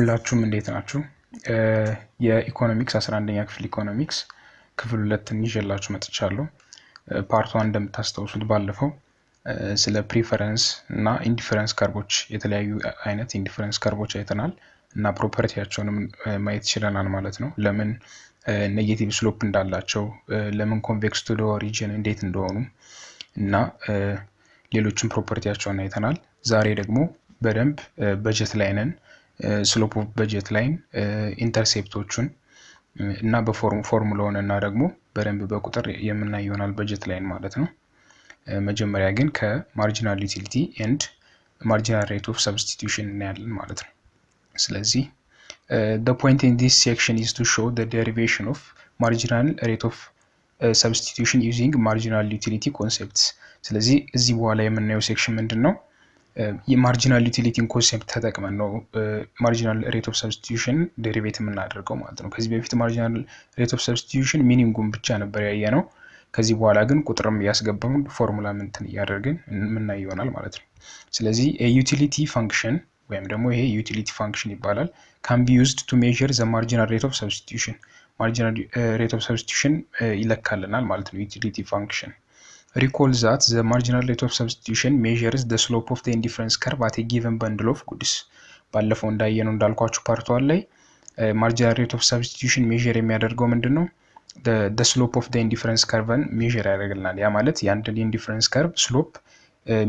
ሁላችሁም እንዴት ናችሁ? የኢኮኖሚክስ 11ኛ ክፍል ኢኮኖሚክስ ክፍል 2 ይዤላችሁ መጥቻለሁ። ፓርት 1 እንደምታስታውሱት ባለፈው ስለ ፕሪፈረንስ እና ኢንዲፈረንስ ከርቦች የተለያዩ አይነት ኢንዲፈረንስ ከርቦች አይተናል እና ፕሮፐርቲያቸውንም ማየት ይችላል ማለት ነው። ለምን ኔጌቲቭ ስሎፕ እንዳላቸው፣ ለምን ኮንቬክስ ቱ ዘ ኦሪጂን እንዴት እንደሆኑ እና ሌሎችም ፕሮፐርቲያቸውን አይተናል። ዛሬ ደግሞ በደንብ በጀት ላይንን ስሎፕ ኦፍ በጀት ላይን ኢንተርሴፕቶቹን እና በፎርሙላውን እና ደግሞ በደንብ በቁጥር የምናይ ይሆናል በጀት ላይን ማለት ነው። መጀመሪያ ግን ከማርጂናል ዩቲሊቲ ኤንድ ማርጂናል ሬት ኦፍ ሰብስቲቱሽን እናያለን ማለት ነው። ስለዚህ the point in this section is to show the derivation of marginal rate of substitution using marginal utility concepts። ስለዚህ እዚህ በኋላ የምናየው ሴክሽን ምንድነው? የማርጂናል ዩቲሊቲን ኮንሴፕት ተጠቅመን ነው ማርጂናል ሬት ኦፍ ሰብስቲቱሽን ዴሪቬት የምናደርገው ማለት ነው። ከዚህ በፊት ማርጂናል ሬት ኦፍ ሰብስቲቱሽን ሚኒንጉን ብቻ ነበር ያየነው። ከዚህ በኋላ ግን ቁጥርም ያስገባውን ፎርሙላ ምንትን ያደርግን የምናይ ይሆናል ማለት ነው። ስለዚህ ዩቲሊቲ ፋንክሽን ወይም ደግሞ ይሄ ዩቲሊቲ ፋንክሽን ይባላል can be used to measure the marginal rate of substitution። marginal rate of substitution ይለካልናል ማለት ነው utility function። Recall that the marginal rate of substitution measures the slope of the indifference curve at a given bundle of goods። ባለፈው እንዳየነው እንዳልኳችሁ ፓርት 1 ላይ marginal rate of substitution measure የሚያደርገው ምንድነው? the slope of the indifference curve measure ያደርግልናል። ያ ማለት የአንድ indifference curve slope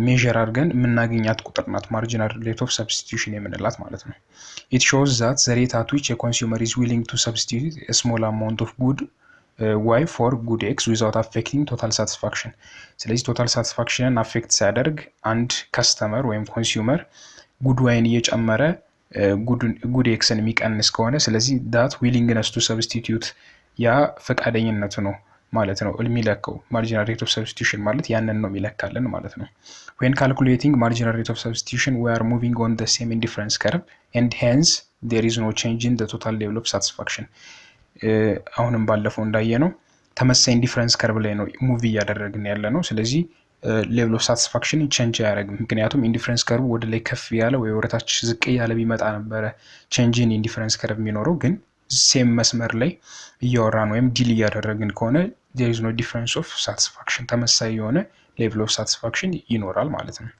measure አድርገን የምናገኛት ቁጥር ናት marginal rate of substitution የምንላት ማለት ነው። It shows that the rate at which a consumer is willing to substitute a small amount of good y for good x without affecting total satisfaction። ስለዚህ total satisfaction affect ሳያደርግ አንድ ከስተመር ወይም ኮንሱመር good y እየጨመረ good x የሚቀንስ ከሆነ ስለዚህ that willingness to substitute ያ ፈቃደኝነቱ ነው ማለት ነው የሚለካው። marginal rate of substitution ማለት ያንን ነው የሚለካልን ማለት ነው። When calculating marginal rate of substitution we are moving on the same indifference curve and hence there is no change in the total level of satisfaction። አሁንም ባለፈው እንዳየነው ተመሳሳይ ኢንዲፈረንስ ከርቭ ላይ ነው ሙቭ እያደረግን ያለ ነው። ስለዚህ ሌቭል ኦፍ ሳቲስፋክሽን ቼንጅ አያደርግም። ምክንያቱም ኢንዲፈረንስ ከርቭ ወደ ላይ ከፍ ያለ ወይ ወደታች ዝቅ ያለ ቢመጣ ነበረ ቼንጅ ኢን ኢንዲፈረንስ ከርቭ የሚኖረው። ግን ሴም መስመር ላይ እያወራን ወይም ዲል እያደረግን ከሆነ there is no difference of satisfaction ተመሳሳይ የሆነ ሌቭል ኦፍ ሳቲስፋክሽን ይኖራል ማለት ነው።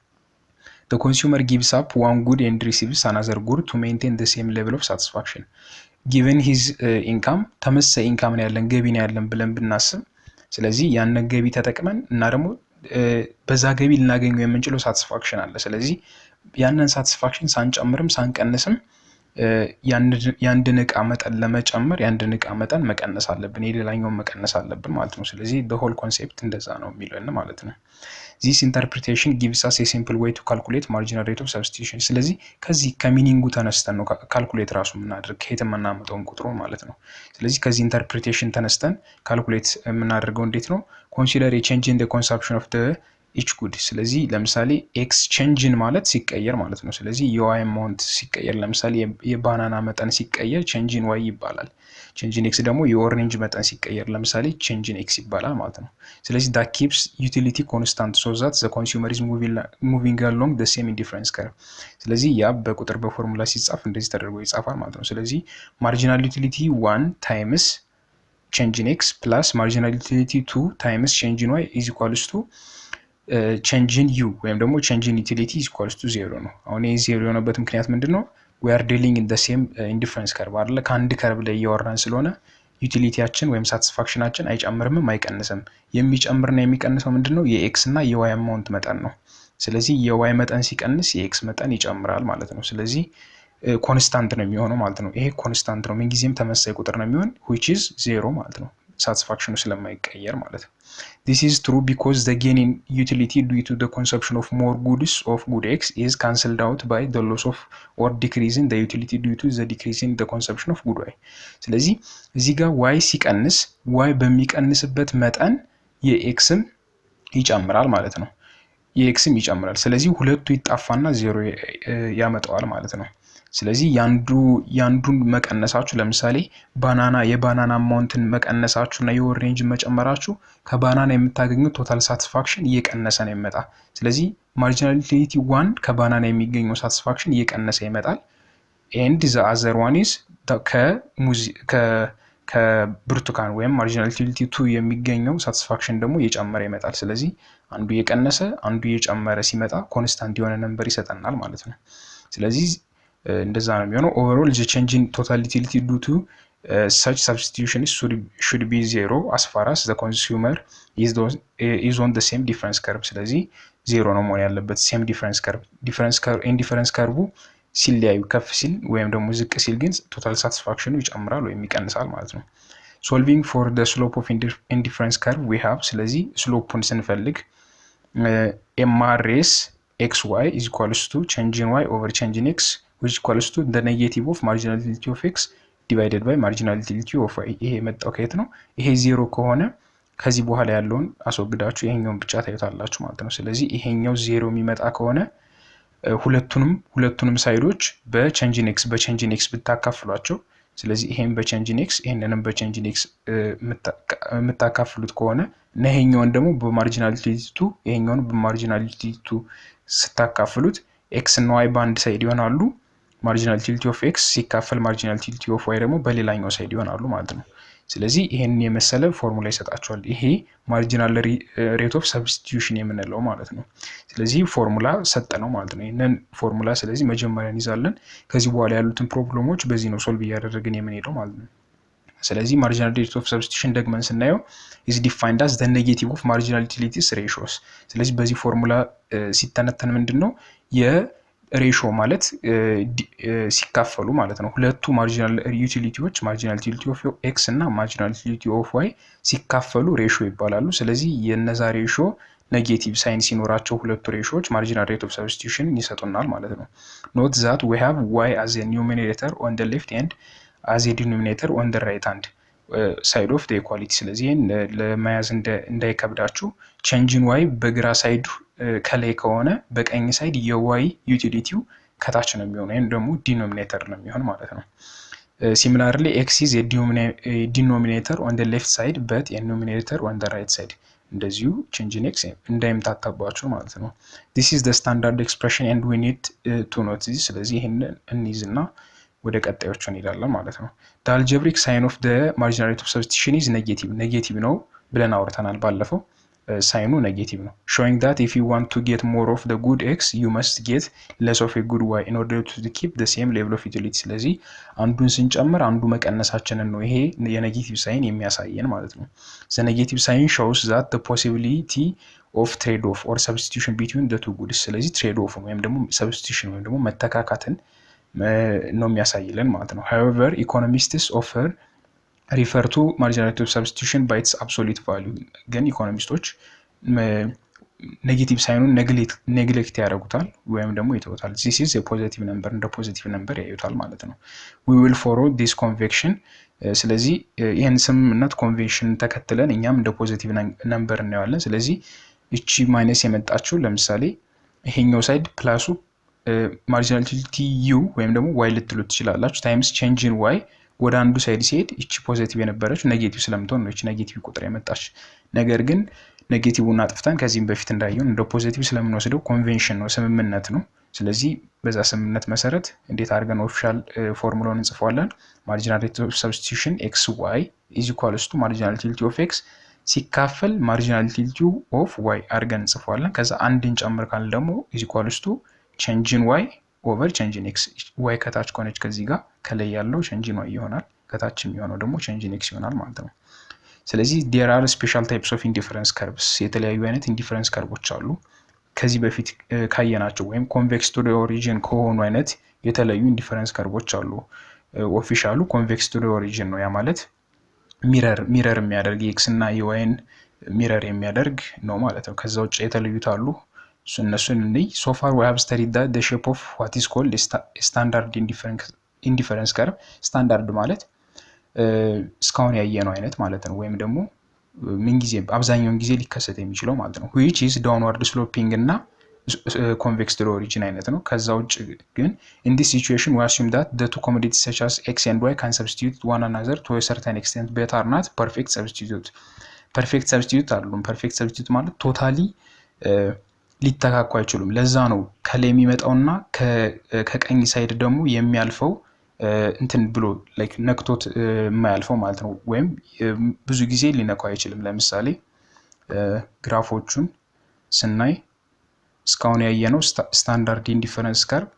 The consumer gives up one good and receives another good to maintain the same level of satisfaction. Given his income ተመሳሳይ ኢንካም ነው ያለን ገቢ ነው ያለን ብለን ብናስብ ስለዚህ ያን ገቢ ተጠቅመን እና ደግሞ በዛ ገቢ ልናገኘው የምንችለው ሳቲስፋክሽን አለ። ስለዚህ ያንን ሳቲስፋክሽን ሳንጨምርም ሳንቀንስም ያንድን ዕቃ መጠን ለመጨመር ያንድን ዕቃ መጠን መቀነስ አለብን፣ የሌላኛውን መቀነስ አለብን ማለት ነው። ስለዚህ the whole concept እንደዛ ነው የሚለን ማለት ነው። This interpretation gives us a simple way to calculate marginal rate of substitution። ስለዚህ ከዚህ ከሚኒንጉ ተነስተን ነው ካልኩሌት ራሱ የምናደርግ ከየት የምናመጣውን ቁጥሩ ማለት ነው። ስለዚህ ከዚህ ኢንተርፕሪቴሽን ተነስተን ካልኩሌት የምናደርገው እንዴት ነው? Consider a change in the consumption of the each good። ስለዚህ ለምሳሌ x change in ማለት ሲቀየር ማለት ነው። ስለዚህ y amount ሲቀየር ለምሳሌ የባናና መጠን ሲቀየር change in y ይባላል። change in x ደግሞ የኦሬንጅ መጠን ሲቀየር ለምሳሌ change in x ይባላል ማለት ነው። ስለዚህ that keeps utility constant so that the consumer is moving along the same indifference curve። ስለዚህ ያ በቁጥር በፎርሙላ ሲጻፍ እንደዚህ ተደርጎ ይጻፋል ማለት ነው። ስለዚህ marginal utility 1 times change in x plus marginal utility 2 times change in y is equals to change in u ወይም ደግሞ change in utility is equals to 0 ነው። አሁን ይሄ 0 የሆነበት ምክንያት ምንድነው? we are dealing in the same indifference curve አይደለ? ከአንድ ከርቭ ላይ እያወራን ስለሆነ ዩቲሊቲያችን ወይም ሳቲስፋክሽናችን አይጨምርም አይቀንስም። የሚጨምርና የሚቀንሰው ምንድነው? የኤክስ እና የዋይ አማውንት መጠን ነው። ስለዚህ የዋይ መጠን ሲቀንስ የኤክስ መጠን ይጨምራል ማለት ነው። ስለዚህ ኮንስታንት ነው የሚሆነው ማለት ነው። ይሄ ኮንስታንት ነው፣ ምንጊዜም ተመሳሳይ ቁጥር ነው የሚሆን which is 0 ማለት ነው። ሳቲስፋክሽኑ ስለማይቀየር ማለት ነው። This is true because the gain in utility due to the consumption of more goods of good x is cancelled out by the loss of or decrease in the utility due to the decrease in the consumption of good y። ስለዚህ እዚህ ጋር y ሲቀንስ y በሚቀንስበት መጠን የኤክስም ይጨምራል ማለት ነው። የኤክስም ይጨምራል። ስለዚህ ሁለቱ ይጣፋና 0 ያመጣዋል ማለት ነው። ስለዚህ ያንዱን መቀነሳችሁ ለምሳሌ የባናና አማውንትን መቀነሳችሁና የኦሬንጅ መጨመራችሁ ከባናና የምታገኙት ቶታል ሳቲስፋክሽን እየቀነሰ ነው የሚመጣ። ስለዚህ ማርጂናል ዩቲሊቲ 1 ከባናና የሚገኘው ሳቲስፋክሽን እየቀነሰ ይመጣል። and the other one is ከብርቱካን ወይም ማርጂናል ዩቲሊቲ 2 የሚገኘው ሳቲስፋክሽን ደግሞ እየጨመረ ይመጣል ስለዚህ አንዱ እየቀነሰ አንዱ እየጨመረ ሲመጣ ኮንስታንት የሆነ ነምበር ይሰጠናል ማለት ነው ስለዚህ እንደዛ ነው የሚሆነው overall the change in total utility due to such substitution should be zero as far as the consumer is on the same difference curve ስለዚህ ዜሮ ነው መሆን ያለበት same difference curve ሲለያዩ ከፍ ሲል ወይም ደግሞ ዝቅ ሲል ግን ቶታል ሳቲስፋክሽኑ ይጨምራል ወይም ይቀንሳል ማለት ነው solving for the slope of indifference curve we have ስለዚህ ስሎፑን ስንፈልግ MRS xy is equals to change in y over change in x which equals to the negative of marginal utility of x divided by marginal utility of y ይሄ መጣው ከየት ነው ይሄ ዜሮ ከሆነ ከዚህ በኋላ ያለውን አስወግዳችሁ ይሄኛውን ብቻ ታዩታላችሁ ማለት ነው ስለዚህ ይሄኛው ዜሮ የሚመጣ ከሆነ ሁለቱንም ሳይዶች በቼንጅ ኢን ኤክስ ብታካፍሏቸው ስለዚህ ይሄን በቼንጅ ኢን ኤክስ ይሄንንም በቼንጅ ኢን ኤክስ የምታካፍሉት ከሆነ ነህኛውን ደግሞ በማርጂናል ዩቲሊቲ 2 ይሄኛውን በማርጂናል ዩቲሊቲ 2 ስታካፍሉት ኤክስ እና ዋይ በአንድ ሳይድ ይሆናሉ ማርጂናል ዩቲሊቲ ኦፍ ኤክስ ሲካፈል ማርጂናል ዩቲሊቲ ኦፍ ዋይ ደግሞ በሌላኛው ሳይድ ይሆናሉ ማለት ነው ስለዚህ ይሄን የመሰለ ፎርሙላ ይሰጣቸዋል ይሄ ማርጂናል ሬት ኦፍ ሰብስቲቲዩሽን የምንለው ማለት ነው ስለዚህ ፎርሙላ ሰጠነው ማለት ነው ይሄንን ፎርሙላ ስለዚህ መጀመሪያ እንይዛለን ከዚህ በኋላ ያሉትን ፕሮብሌሞች በዚህ ነው ሶልቭ ያደረግን የምንሄደው ማለት ነው ስለዚህ ማርጂናል ሬት ኦፍ ሰብስቲቲዩሽን ደግመን ስናየው is defined as the negative of marginal utilities ratios ስለዚህ በዚህ ፎርሙላ ሲተነተን ምንድነው ሬሾ ማለት ሲካፈሉ ማለት ነው ሁለቱ ማርጂናል ዩቲሊቲዎች ማርጂናል ዩቲሊቲ ኦፍ ኤክስ እና ማርጂናል ዩቲሊቲ ኦፍ ዋይ ሲካፈሉ ሬሾ ይባላሉ ስለዚህ የነዛ ሬሾ ኔጌቲቭ ሳይን ሲኖራቸው ሁለቱ ሬሾዎች ማርጂናል ሬት ኦፍ ሰብስቲቲዩሽን ይሰጡናል ማለት ነው note that we have y as a numerator on the left and as a denominator on the right hand side of the equality ስለዚህ ለማያዝ እንዳይከብዳችሁ change in y በግራ ሳይድ ከላይ ከሆነ በቀኝ ሳይድ የy ዩቲሊቲው ከታች ነው የሚሆነው ወይም ደግሞ ዲኖሚኔተር ነው የሚሆነው ማለት ነው similarly x is a denominator on the left side but a numerator on the right side እንደዚሁ change in x እንዳይምታታባችሁ ማለት ነው this is the standard expression and we need to note this ስለዚህ ይሄንን እንይዝና ወደ ቀጣዮቹ እንሄዳለን ማለት ነው the algebraic sign of the marginal rate of substitution is negative ነው ብለን አውርተናል ባለፈው ሳይኑ ኔጌቲቭ ነው showing that if you want to get more of the good x you must get less of a good y in order to keep the same level of utility ስለዚህ አንዱን ስንጨምር አንዱ መቀነሳችንን ነው ይሄ የኔጌቲቭ ሳይን የሚያሳየን ማለት ነው the negative sign shows that the possibility of trade off or substitution between the two goods ስለዚህ trade off ወይም ደግሞ substitution ወይም ደግሞ መተካካትን ነው የሚያሳይልን ማለት ነው however economists often refer to marginal rate of substitution by its absolute value ግን ኢኮኖሚስቶች ኔጌቲቭ ሳይኑን ኔግሌክት ያደርጉታል ወይም ደግሞ ይተውታል this is a positive number እንደ ፖዚቲቭ ነምበር ያዩታል ማለት ነው we will follow this convention ስለዚህ ይሄን ስምምነት ኮንቬንሽን ተከትለን እኛም እንደ ፖዚቲቭ ነምበር እናያለን ስለዚህ እቺ ማይነስ የመጣችው ለምሳሌ ይሄኛው ሳይድ ፕላሱ ማርጂናል ዩቲሊቲ u ወይም ደግሞ y ልትሉት ትችላላችሁ ታይምስ change in y ወደ አንዱ ሳይድ ሲሄድ እቺ ፖዚቲቭ የነበረች ኔጌቲቭ ስለምትሆን ነው እቺ ኔጌቲቭ ቁጥር የመጣች ነገር ግን ኔጌቲቭውን አጥፍተን ከዚህም በፊት እንዳየው እንደ ፖዚቲቭ ስለምንወስደው ኮንቬንሽን ነው ስምምነት ነው ስለዚህ በዛ ስምምነት መሰረት እንዴት አድርገን ኦፊሻል ፎርሙላውን እንጽፈዋለን ማርጂናል ሬት ኦፍ ሰብስቲቲዩሽን xy = ማርጂናል ዩቲሊቲ ኦፍ x ሲካፈል ማርጂናል ዩቲሊቲ ኦፍ y አድርገን እንጽፈዋለን ከዛ አንድ እንጨምር ካል ደግሞ = change in y over change in x y ከታች ኮነች ከዚህ ጋር ከላይ ያለው change in y ይሆናል ከታች የሚሆነው ደግሞ change in x ይሆናል ማለት ነው ስለዚህ there are special types of indifference curves የተለያዩ አይነት indifference curves አሉ ከዚህ በፊት ካየናቸው ወይም convex to the origin ከሆኑ አይነት የተለያዩ indifference curves አሉ ኦፊሻሉ convex to the origin ነው ያ ማለት ሚረር የሚያደርግ x እና y-ን ሚረር የሚያደርግ ነው ማለት ነው ከዛው ውጭ የተለዩት አሉ so far we have studied that the shape of what is called a standard indifference curve standard ማለት እስካሁን ያየነው አይነት ማለት ነው ወይም ደግሞ ምን ጊዜ አብዛኛውን ጊዜ ሊከሰት የሚችለው ማለት ነው which is downward sloping እና convex to the origin አይነት ነው ከዛው ውጭ ግን in this situation we assume that the two commodities such as x and y can substitute one another to a certain extent but are not perfect substitute አሉን perfect substitute ማለት totally ሊተካኩ አይችሉም ለዛ ነው ከላይ የሚመጣውና ከቀኝ ሳይድ ደግሞ የሚያልፈው እንትን ብሎ ላይክ ነክቶት የማያልፈው ማለት ነው ወይም ብዙ ጊዜ ሊነካው አይችልም ለምሳሌ ግራፎቹን ስናይ እስካሁን ያየነው ስታንዳርድ ኢንዲፈረንስ ከርቭ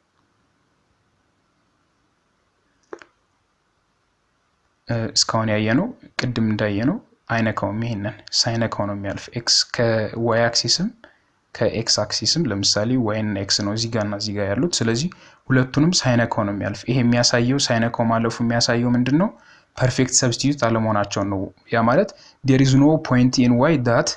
እስካሁን ያየነው ቅድም እንዳየነው አይነካውም ይሄንን ሳይነካው ነው የሚያልፍ ኤክስ ከዋይ አክሲስም ከኤክስ አክሲስም ለምሳሌ y እና x ነው እዚህ ጋርና እዚህ ጋር ያሉት ስለዚህ ሁለቱንም ሳይነካው ነው የሚያልፍ ይሄ የሚያሳየው ሳይነካው ማለፉ የሚያሳየው ምንድነው ፐርፌክት ሰብስቲቱት አለመሆናቸው ነው ያ ማለት there is no point in y that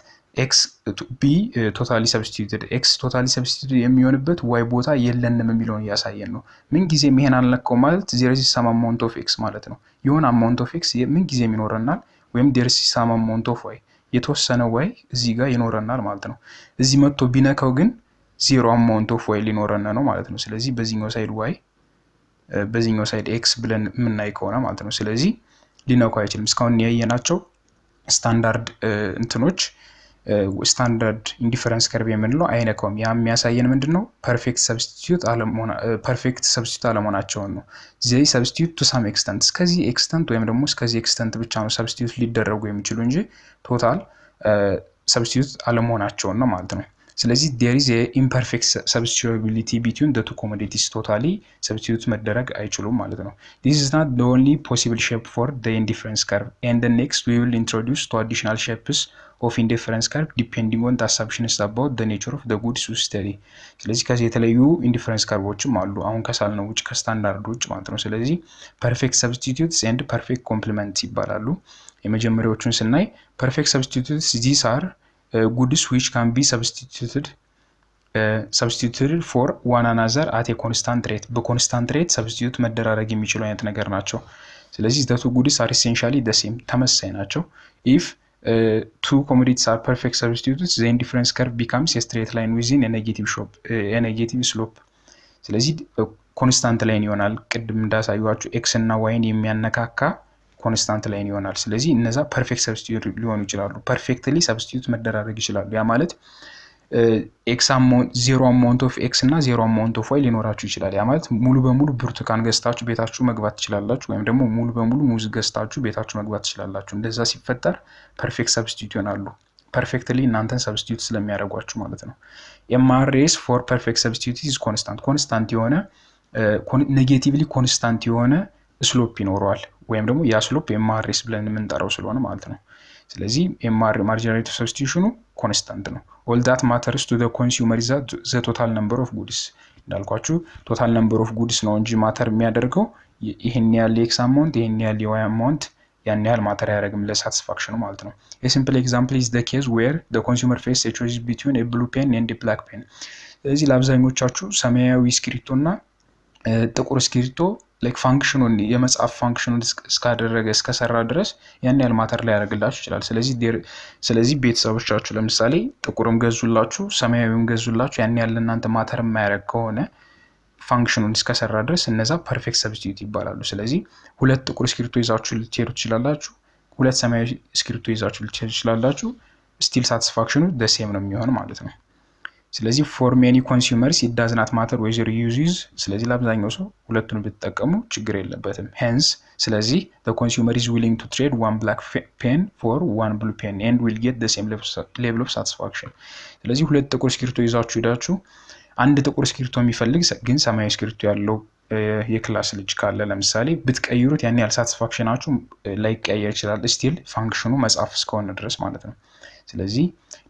x to be totally substituted x totally substituted የሚሆንበት y ቦታ የለንም የሚለውን ያሳየን ነው ምን ጊዜም ይሄን አልነካው ማለት there is some amount of x ማለት ነው የሆነ amount of x ምን ጊዜም ይኖርናል ወይም there is some amount of y የተወሰነ y እዚህ ጋር ይኖርናል ማለት ነው እዚህ መጥቶ ቢነካው ግን ዜሮ amount of y ሊኖርና ነው ማለት ነው ስለዚህ በዚህኛው ሳይድ y በዚህኛው ሳይድ x ብለን ምናይ ከሆነ ማለት ነው ስለዚህ ሊነካው አይችልም እስካሁን ያየናቸው ስታንዳርድ እንትኖች ስታንዳርድ ኢንዲፈረንስ ከርቭ የምንለው አይነካውም ያ የሚያሳየን ምንድነው ፐርፌክት ሰብስቲቱት አለመሆናቸው ነው ዘይ ሰብስቲቱት ቱ ሳም ኤክስተንት እስከዚህ ኤክስተንት ወይም ደግሞ እስከዚህ ኤክስተንት ብቻ ነው ሰብስቲቱት ሊደረጉ የሚችሉ እንጂ ቶታል ሰብስቲቱት አለመሆናቸው ነው ማለት ነው ስለዚህ there is a imperfect substitutability between the two commodities totally substitute መደረግ አይችሉም ማለት ነው this is not the only possible shape for the indifference curve and the next we will introduce two additional shapes of indifference curve depending on the assumptions about the nature of the goods we study ስለዚህ ከዚህ የተለዩ indifference curveዎችም አሉ አሁን ከሳልነው ውጭ ከስታንዳርድ ውጭ ማለት ነው ስለዚህ perfect substitutes and perfect complements ይባላሉ የመጀመሪያዎቹን ስናይ perfect substitutes these are goods which can be substituted for one another at a constant rate በኮንስታንት ሬት substitute መደራረግ የሚችሉ አይነት ነገር ናቸው ስለዚህ the two goods are essentially the same ተመሳሳይ ናቸው if two commodities are perfect substitutes the indifference curve becomes a straight line within a negative slope ስለዚህ ኮንስታንት ላይን ይሆናል ቅድም እንዳሳዩአችሁ x እና y ን የሚያነካካ ኮንስታንት ላይን ይሆናል ስለዚህ እነዛ ፐርፌክት ሰብስቲቱት ሊሆኑ ይችላሉ ፐርፌክትሊ ሰብስቲቱት መደራረግ ይችላሉ ያ ማለት x amount 0 amount of x እና 0 amount of y ሊኖራችሁ ይችላል ያ ማለት ሙሉ በሙሉ ብርቱካን ገዝታችሁ ቤታችሁ መግባት ትችላላችሁ ወይም ደግሞ ሙሉ በሙሉ ሙዝ ገዝታችሁ ቤታችሁ መግባት ትችላላችሁ እንደዛ ሲፈጠር ፐርፌክት ሰብስቲቱት ይሆናሉ ፐርፌክትሊ እናንተን ሰብስቲቱት ስለሚያደርጓችሁ ማለት ነው MRS for perfect substitute is constant የሆነ ኔጌቲቭሊ ኮንስታንት የሆነ ስሎፕ ይኖረዋል ወይም ደግሞ ያ ስሎፕ MRS ብለን የምንጠራው ስለሆነ ማለት ነው ስለዚህ marginal rate of substitution ኮንስታንት ነው all that matters to the consumer is the total number of goods እንዳልኳችሁ total number of goods ነው እንጂ ማተር የሚያደርገው ይሄን ያህል x amount ይሄን ያህል y amount ያን ያህል ማተር ያደርግም ለሳቲስፋክሽኑ ማለት ነው a simple example is the case where the consumer faces a choice between a blue pen and a black pen ስለዚህ ለአብዛኞቻችሁ ሰማያዊ እስክሪብቶና ጥቁር እስክሪብቶ like ፋንክሽኑን የመጻፍ ፋንክሽኑን እስካደረገ እስከሰራ ድረስ ያን ያህል ማተር ላይ ያደርግላችሁ ይችላል ስለዚህ ቤተሰቦቻችሁ ለምሳሌ ጥቁርም ገዙላችሁ ሰማያዊም ገዙላችሁ ያን ያህል እናንተ ማተር የማያደርግ ከሆነ ፋንክሽኑን እስከሰራ ድረስ እነዛ ፐርፌክት ሰብስቲቱት ይባላሉ ስለዚህ ሁለት ጥቁር እስክሪብቶ ይዛችሁ ልትሄዱ ትችላላችሁ ሁለት ሰማያዊ እስክሪብቶ ይዛችሁ ልትሄዱ ትችላላችሁ still satisfaction the same ነው የሚሆነው ማለት ነው ስለዚህ for many consumers it does not matter whether you use ስለዚህ ለአብዛኛው ሰው ሁለቱን ብትጠቀሙ ችግር የለበትም hence ስለዚህ the consumer is willing to trade one black pen for one blue pen and will get the same level of satisfaction ስለዚህ ሁለት ጥቁር እስክሪብቶ ይዛችሁ ሄዳችሁ አንድ ጥቁር እስክሪብቶ የሚፈልግ ግን ሰማያዊ እስክሪብቶ ያለው የክላስ ልጅ ካለ ለምሳሌ ብትቀይሩት ያን ያህል ሳቲስፋክሽናችሁ ላይቀየር ይችላል still ፋንክሽኑ መጻፍ እስከሆነ ድረስ ማለት ነው ስለዚህ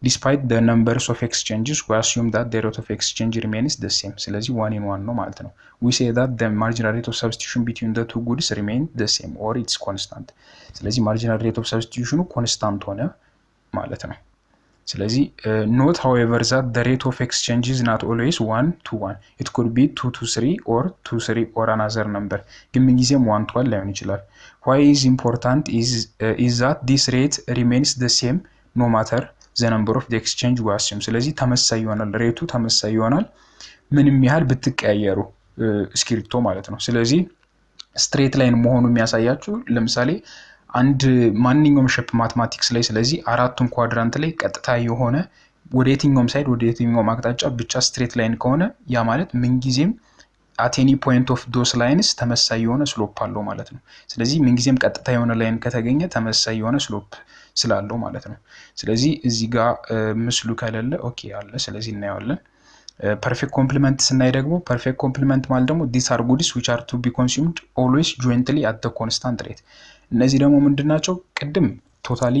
despite the numbers of exchanges we assume that the rate of exchange remains the same ስለዚህ 1 in 1 ነው ማለት ነው we say that the marginal rate of substitution between the two goods remain the same or it's constant ስለዚህ marginal rate of substitution constant ሆነ ማለት ነው ስለዚህ note however that the rate of exchange is not always 1 to 1 it could be 2 to 3 or 2 3 or another number ግን ጊዜም 1 to 1 ላይሆን ይችላል why is important is that this rate remains the same no matter the number of the exchange we assume ስለዚህ ተመሳሳይ ይሆናል ሬቱ ተመሳሳይ ይሆናል ምንም ያህል ብትቀያየሩ እስክሪብቶ ማለት ነው ስለዚህ ስትሬት ላይን መሆኑ የሚያሳያችሁ ለምሳሌ አንድ ማንኛውም ሼፕ ማትማቲክስ ላይ ስለዚህ አራቱን ኳድራንት ላይ ቀጥታ የሆነ ወደ የትኛውም ሳይድ ወደ የትኛውም አቅጣጫ ብቻ ስትሬት ላይን ከሆነ ያ ማለት ምን ጊዜም at any point of those lines ተመሳሳይ የሆነ ስሎፕ አለው ማለት ነው። ስለዚህ ምን ጊዜም ቀጥታ የሆነ ላይን ከተገኘ ተመሳሳይ የሆነ ስሎፕ ስላለው ማለት ነው። ስለዚህ እዚህ ጋር ምስሉ ከሌለ ኦኬ አለ። ስለዚህ እናየዋለን። ፐርፌክት ኮምፕሊመንት ስናይ ደግሞ ፐርፌክት ኮምፕሊመንት ማለት ደግሞ these are goods which are to be consumed always jointly at the constant rate። እነዚህ ደግሞ ምንድናቸው? ቅድም ቶታሊ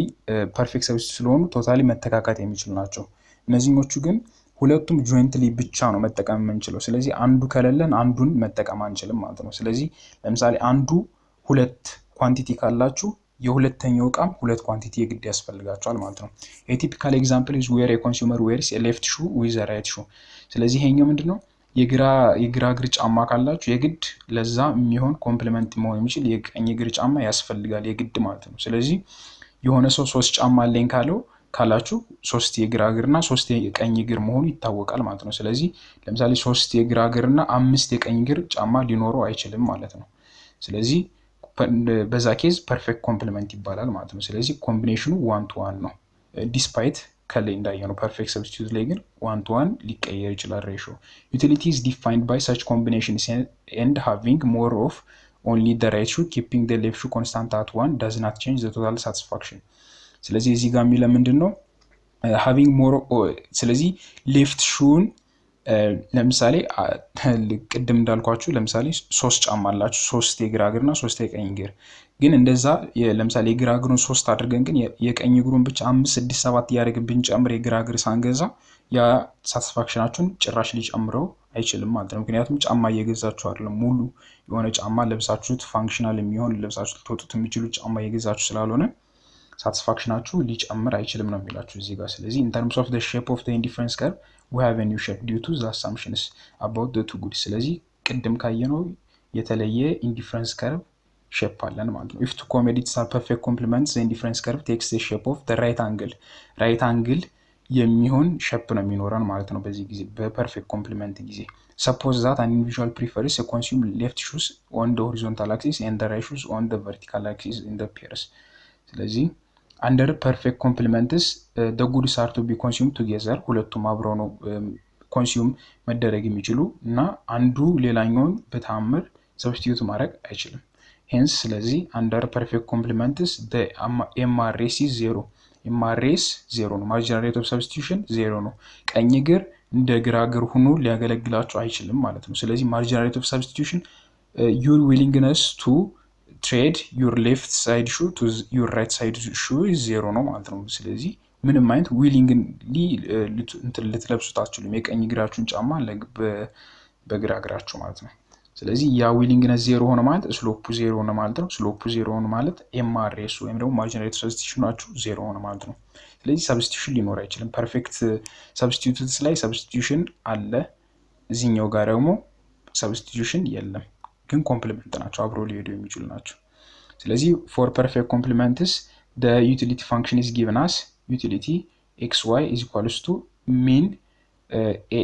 ፐርፌክት ሰብስቲቱት ስለሆኑ ቶታሊ መተካካት የሚችሉ ናቸው። እነዚህኞቹ ግን ሁለቱም ጆይንትሊ ብቻ ነው መጠቀም የምንችለው። ስለዚህ አንዱ ከሌለን አንዱን መጠቀም አንችልም ማለት ነው። ስለዚህ ለምሳሌ አንዱ ሁለት ኳንቲቲ ካላችሁ የሁለተኛው ዕቃም ሁለት ኳንቲቲ የግድ ያስፈልጋቸዋል ማለት ነው። a typical example is where a consumer wears a left shoe with a right shoe። ስለዚህ ይሄኛው ምንድነው? የግራ እግር ጫማ ካላችሁ የግድ ለዛ የሚሆን ኮምፕሊመንት መሆን የሚችል የቀኝ እግር ጫማ ያስፈልጋል የግድ ማለት ነው። ስለዚህ የሆነ ሰው 3 ጫማ አለኝ ካላችሁ 3 የግራ እግርና 3 የቀኝ እግር መሆኑ ይታወቃል ማለት ነው። ስለዚህ ለምሳሌ 3 የግራ እግርና 5 የቀኝ እግር ጫማ ሊኖረው አይችልም ማለት ነው። ስለዚህ በዛ ኬዝ ፐርፌክት ኮምፕሊመንት ይባላል ማለት ነው። ስለዚህ ኮምቢኔሽኑ 1 to 1 ነው። ዲስፓይት ከላይ እንዳየነው ፐርፌክት ሰብስቲቱት ላይ ግን 1 to 1 ሊቀየር ይችላል ሬሽዮ። ዩቲሊቲ is defined by such combinations and having more of only the right shoe keeping the left shoe constant at 1 does not change the total satisfaction። ስለዚህ እዚህ ጋር የሚለው ምንድነው? having more ስለዚህ ሌፍት ሹን ለምሳሌ ቅድም እንዳልኳችሁ ለምሳሌ 3 ጫማ አላችሁ 3 የግራ እግርና 3 የቀኝ እግር ግን እንደዛ ለምሳሌ የግራ እግሩን 3 አድርገን ግን የቀኝ እግሩን ብቻ 5 6 7 ያደርግን ብንጨምር የግራ እግር ሳንገዛ ያ ሳቲስፋክሽናችሁን ጭራሽ ሊጨምረው አይችልም ማለት ነው። ምክንያቱም ጫማ እየገዛችሁ አይደለም ሙሉ የሆነ ጫማ ለብሳችሁት ፋንክሽናል የሚሆን ለብሳችሁት ተወጡት የሚችሉ ጫማ እየገዛችሁ ስላልሆነ ሳቲስፋክሽናችሁ ሊጨምር አይችልም ነው የሚላችሁ እዚህ ጋር። ስለዚህ in terms of the shape of the indifference curve we have a new shape due to the assumptions about the two goods። ስለዚህ ቅድም ካየነው የተለየ indifference curve shape አለን ማለት ነው። if two commodities are perfect complements the indifference curve takes the shape of the right angle የሚሆን shape ነው የሚኖረን ማለት ነው በዚህ ጊዜ በፐርፌክት ኮምፕሊመንት ጊዜ። suppose that an individual prefers to consume left shoes on the horizontal axis and the right shoes on the vertical axis in the pairs። ስለዚህ under perfect complements the goods are to be consumed together ሁለቱም አብረው ነው ኮንሱም መደረግ የሚችሉ እና አንዱ ሌላኛውን በተአምር ሰብስቲቱት ማድረግ አይችልም። hence ስለዚህ under perfect complements the MRS is 0 MRS 0 ነው። marginal rate of substitution 0 ነው። ቀኝ እግር እንደ ግራ እግር ሆኖ ሊያገለግላችሁ አይችልም ማለት ነው። ስለዚህ marginal rate of substitution your willingness to trade your left side shoe to your right side shoe is 0 ነው ማለት ነው። ስለዚህ ምንም አይነት willingly ልትለብሱት አትችሉም የቀኝ እግራችሁን ጫማ በግራ እግራችሁ ማለት ነው። ስለዚህ ያ willingness 0 ሆነ ማለት ስሎፑ 0 ሆነ ማለት ነው። ስሎፑ 0 ሆነ ማለት MRS ወይም ደግሞ marginal rate of substitution ናችሁ 0 ሆነ ማለት ነው። ስለዚህ substitution ሊኖር አይችልም። ፐርፌክት substitutes ላይ substitution አለ እዚህኛው ጋር ደግሞ substitution የለም ግን ኮምፕሊመንት ናቸው አብሮ ሊሄዱ የሚችሉ ናቸው። ስለዚህ for perfect complements the utility function is given as utility xy is equals to mean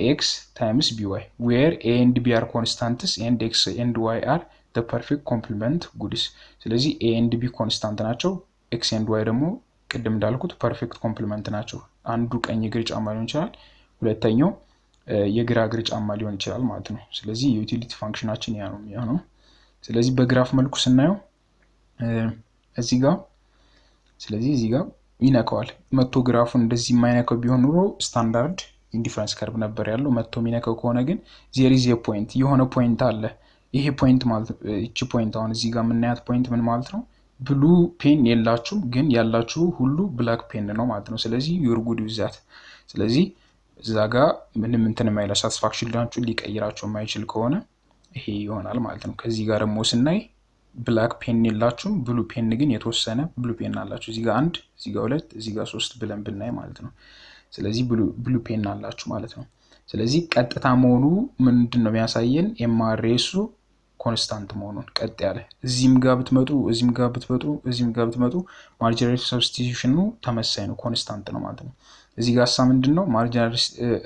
ax times by where a and b are constants and x and y are the perfect complement goods። ስለዚህ a and b constant ናቸው x and y ደግሞ ቅድም እንዳልኩት perfect complement ናቸው። አንዱ ቀኝ እግር ጫማ ሊሆን ይችላል ሁለተኛው የግራ እግር ጫማ ሊሆን ይችላል ማለት ነው። ስለዚህ የዩቲሊቲ ፋንክሽናችን ያ ነው። ስለዚህ በግራፍ መልኩ ስናየው እዚህ ጋር ስለዚህ እዚህ ጋር ይነካዋል መቶ ግራፉን እንደዚህ የማይነካው ቢሆን ኑሮ ስታንዳርድ ኢንዲፈረንስ ከርቭ ነበር ያለው። መቶ የሚነካው ከሆነ ግን there is a point የሆነ ፖይንት አለ። ይሄ ፖይንት ማለት እቺ ፖይንት አሁን እዚህ ጋር የምናያት ፖይንት ምን ማለት ነው? ብሉ ፔን የላችሁም ግን ያላችሁ ሁሉ ብላክ ፔን ነው ማለት ነው። ስለዚህ you're good with that። ስለዚህ እዛ ጋር ምንም እንትን የማይላ ሳቲስፋክሽን ላንቹ ሊቀይራችሁ የማይችል ከሆነ ይሄ ይሆናል ማለት ነው። ከዚህ ጋር ደግሞ ስናይ ብላክ ፔን የላችሁም ብሉ ፔን ግን የተወሰነ ብሉ ፔን አላችሁ እዚህ ጋር 1 እዚህ ጋር 2 እዚህ ጋር 3 ብለን ብናይ ማለት ነው። ስለዚህ ብሉ ፔን አላችሁ ማለት ነው። ስለዚህ ቀጥታ መሆኑ ምንድነው የሚያሳየን? ኤምአርኤሱ ኮንስታንት መሆኑን ቀጥ ያለ እዚህም ጋር ብትመጡ እዚህም ጋር ብትመጡ ማርጂናል ሬት ኦፍ ሰብስቲቱሽኑ ተመሳሳይ ነው ኮንስታንት ነው ማለት ነው። እዚህ ጋር ምንድነው ማርጂናል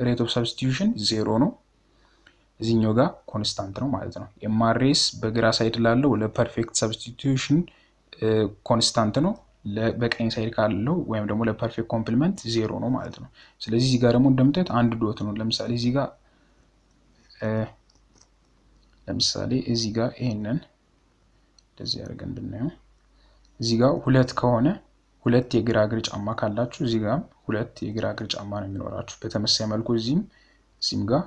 ሬት ኦፍ ሰብስቲቱሽን 0 ነው እዚህኛው ጋር ኮንስታንት ነው ማለት ነው። ኤምአርኤስ በግራ ሳይድ ላለው ለፐርፌክት ሰብስቲቱሽን ኮንስታንት ነው በቀኝ ሳይድ ካለው ወይም ደግሞ ለፐርፌክት ኮምፕሊመንት 0 ነው ማለት ነው። ስለዚህ እዚህ ጋር ደግሞ እንደምታዩት አንድ ዶት ነው። ለምሳሌ እዚህ ጋር እዚህ ጋር ይሄንን እንደዚህ አድርገን ብናየው እዚህ ጋር ሁለት ከሆነ ሁለት የግራ እግር ጫማ ካላችሁ እዚህ ጋር ሁለት የግራ እግር ጫማ ነው የሚኖራችሁ። በተመሳሳይ መልኩ እዚህም ጋር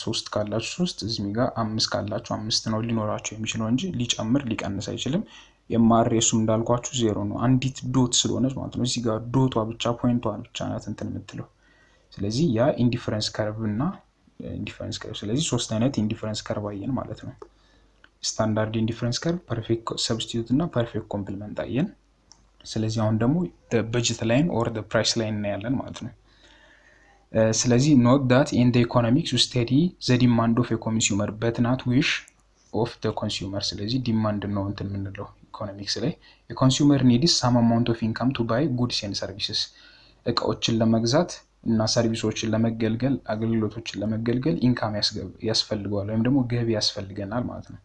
ሶስት ካላችሁ ሶስት፣ እዚህም ጋር አምስት ካላችሁ አምስት ነው ሊኖራችሁ የሚችለው እንጂ ሊጨምር ሊቀንስ አይችልም። የማርሬሱም እንዳልኳችሁ 0 ነው። አንዲት ዶት ስለሆነች ማለት ነው። እዚህ ጋር ዶቷ ብቻ ፖይንቷ ብቻ ናት እንትን የምትለው። ስለዚህ ያ ኢንዲፈረንስ ከርቭ እና ኢንዲፈረንስ ከርቭ። ስለዚህ ሶስት አይነት ኢንዲፈረንስ ከርቭ አየን ማለት ነው። ስታንዳርድ ኢንዲፈረንስ ከርቭ፣ ፐርፌክት ሰብስቲቱት እና ፐርፌክት ኮምፕሊመንት አየን። ስለዚህ አሁን ደግሞ በጀት ላይን ኦር ፕራይስ ላይን እናያለን ማለት ነው። ስለዚህ ኖት ዳት ኢን ዘ ኢኮኖሚክስ ዩ ስተዲ ዘ ዲማንድ ኦፍ ኤ ኮንሱመር በት ናት ዊሽ ኦፍ ዘ ኮንሱመር። ስለዚህ ዲማንድ ነው እንትን የምንለው ኢኮኖሚክስ ላይ የኮንሱመር ኒድስ ሳም አማውንት ኦፍ ኢንካም ቱ ባይ ጉድስ ኤንድ ሰርቪስስ፣ እቃዎችን ለመግዛት እና ሰርቪሶችን ለመገልገል አገልግሎቶችን ለመገልገል ኢንካም ያስፈልገዋል ወይም ደግሞ ገቢ ያስፈልገናል ማለት ነው።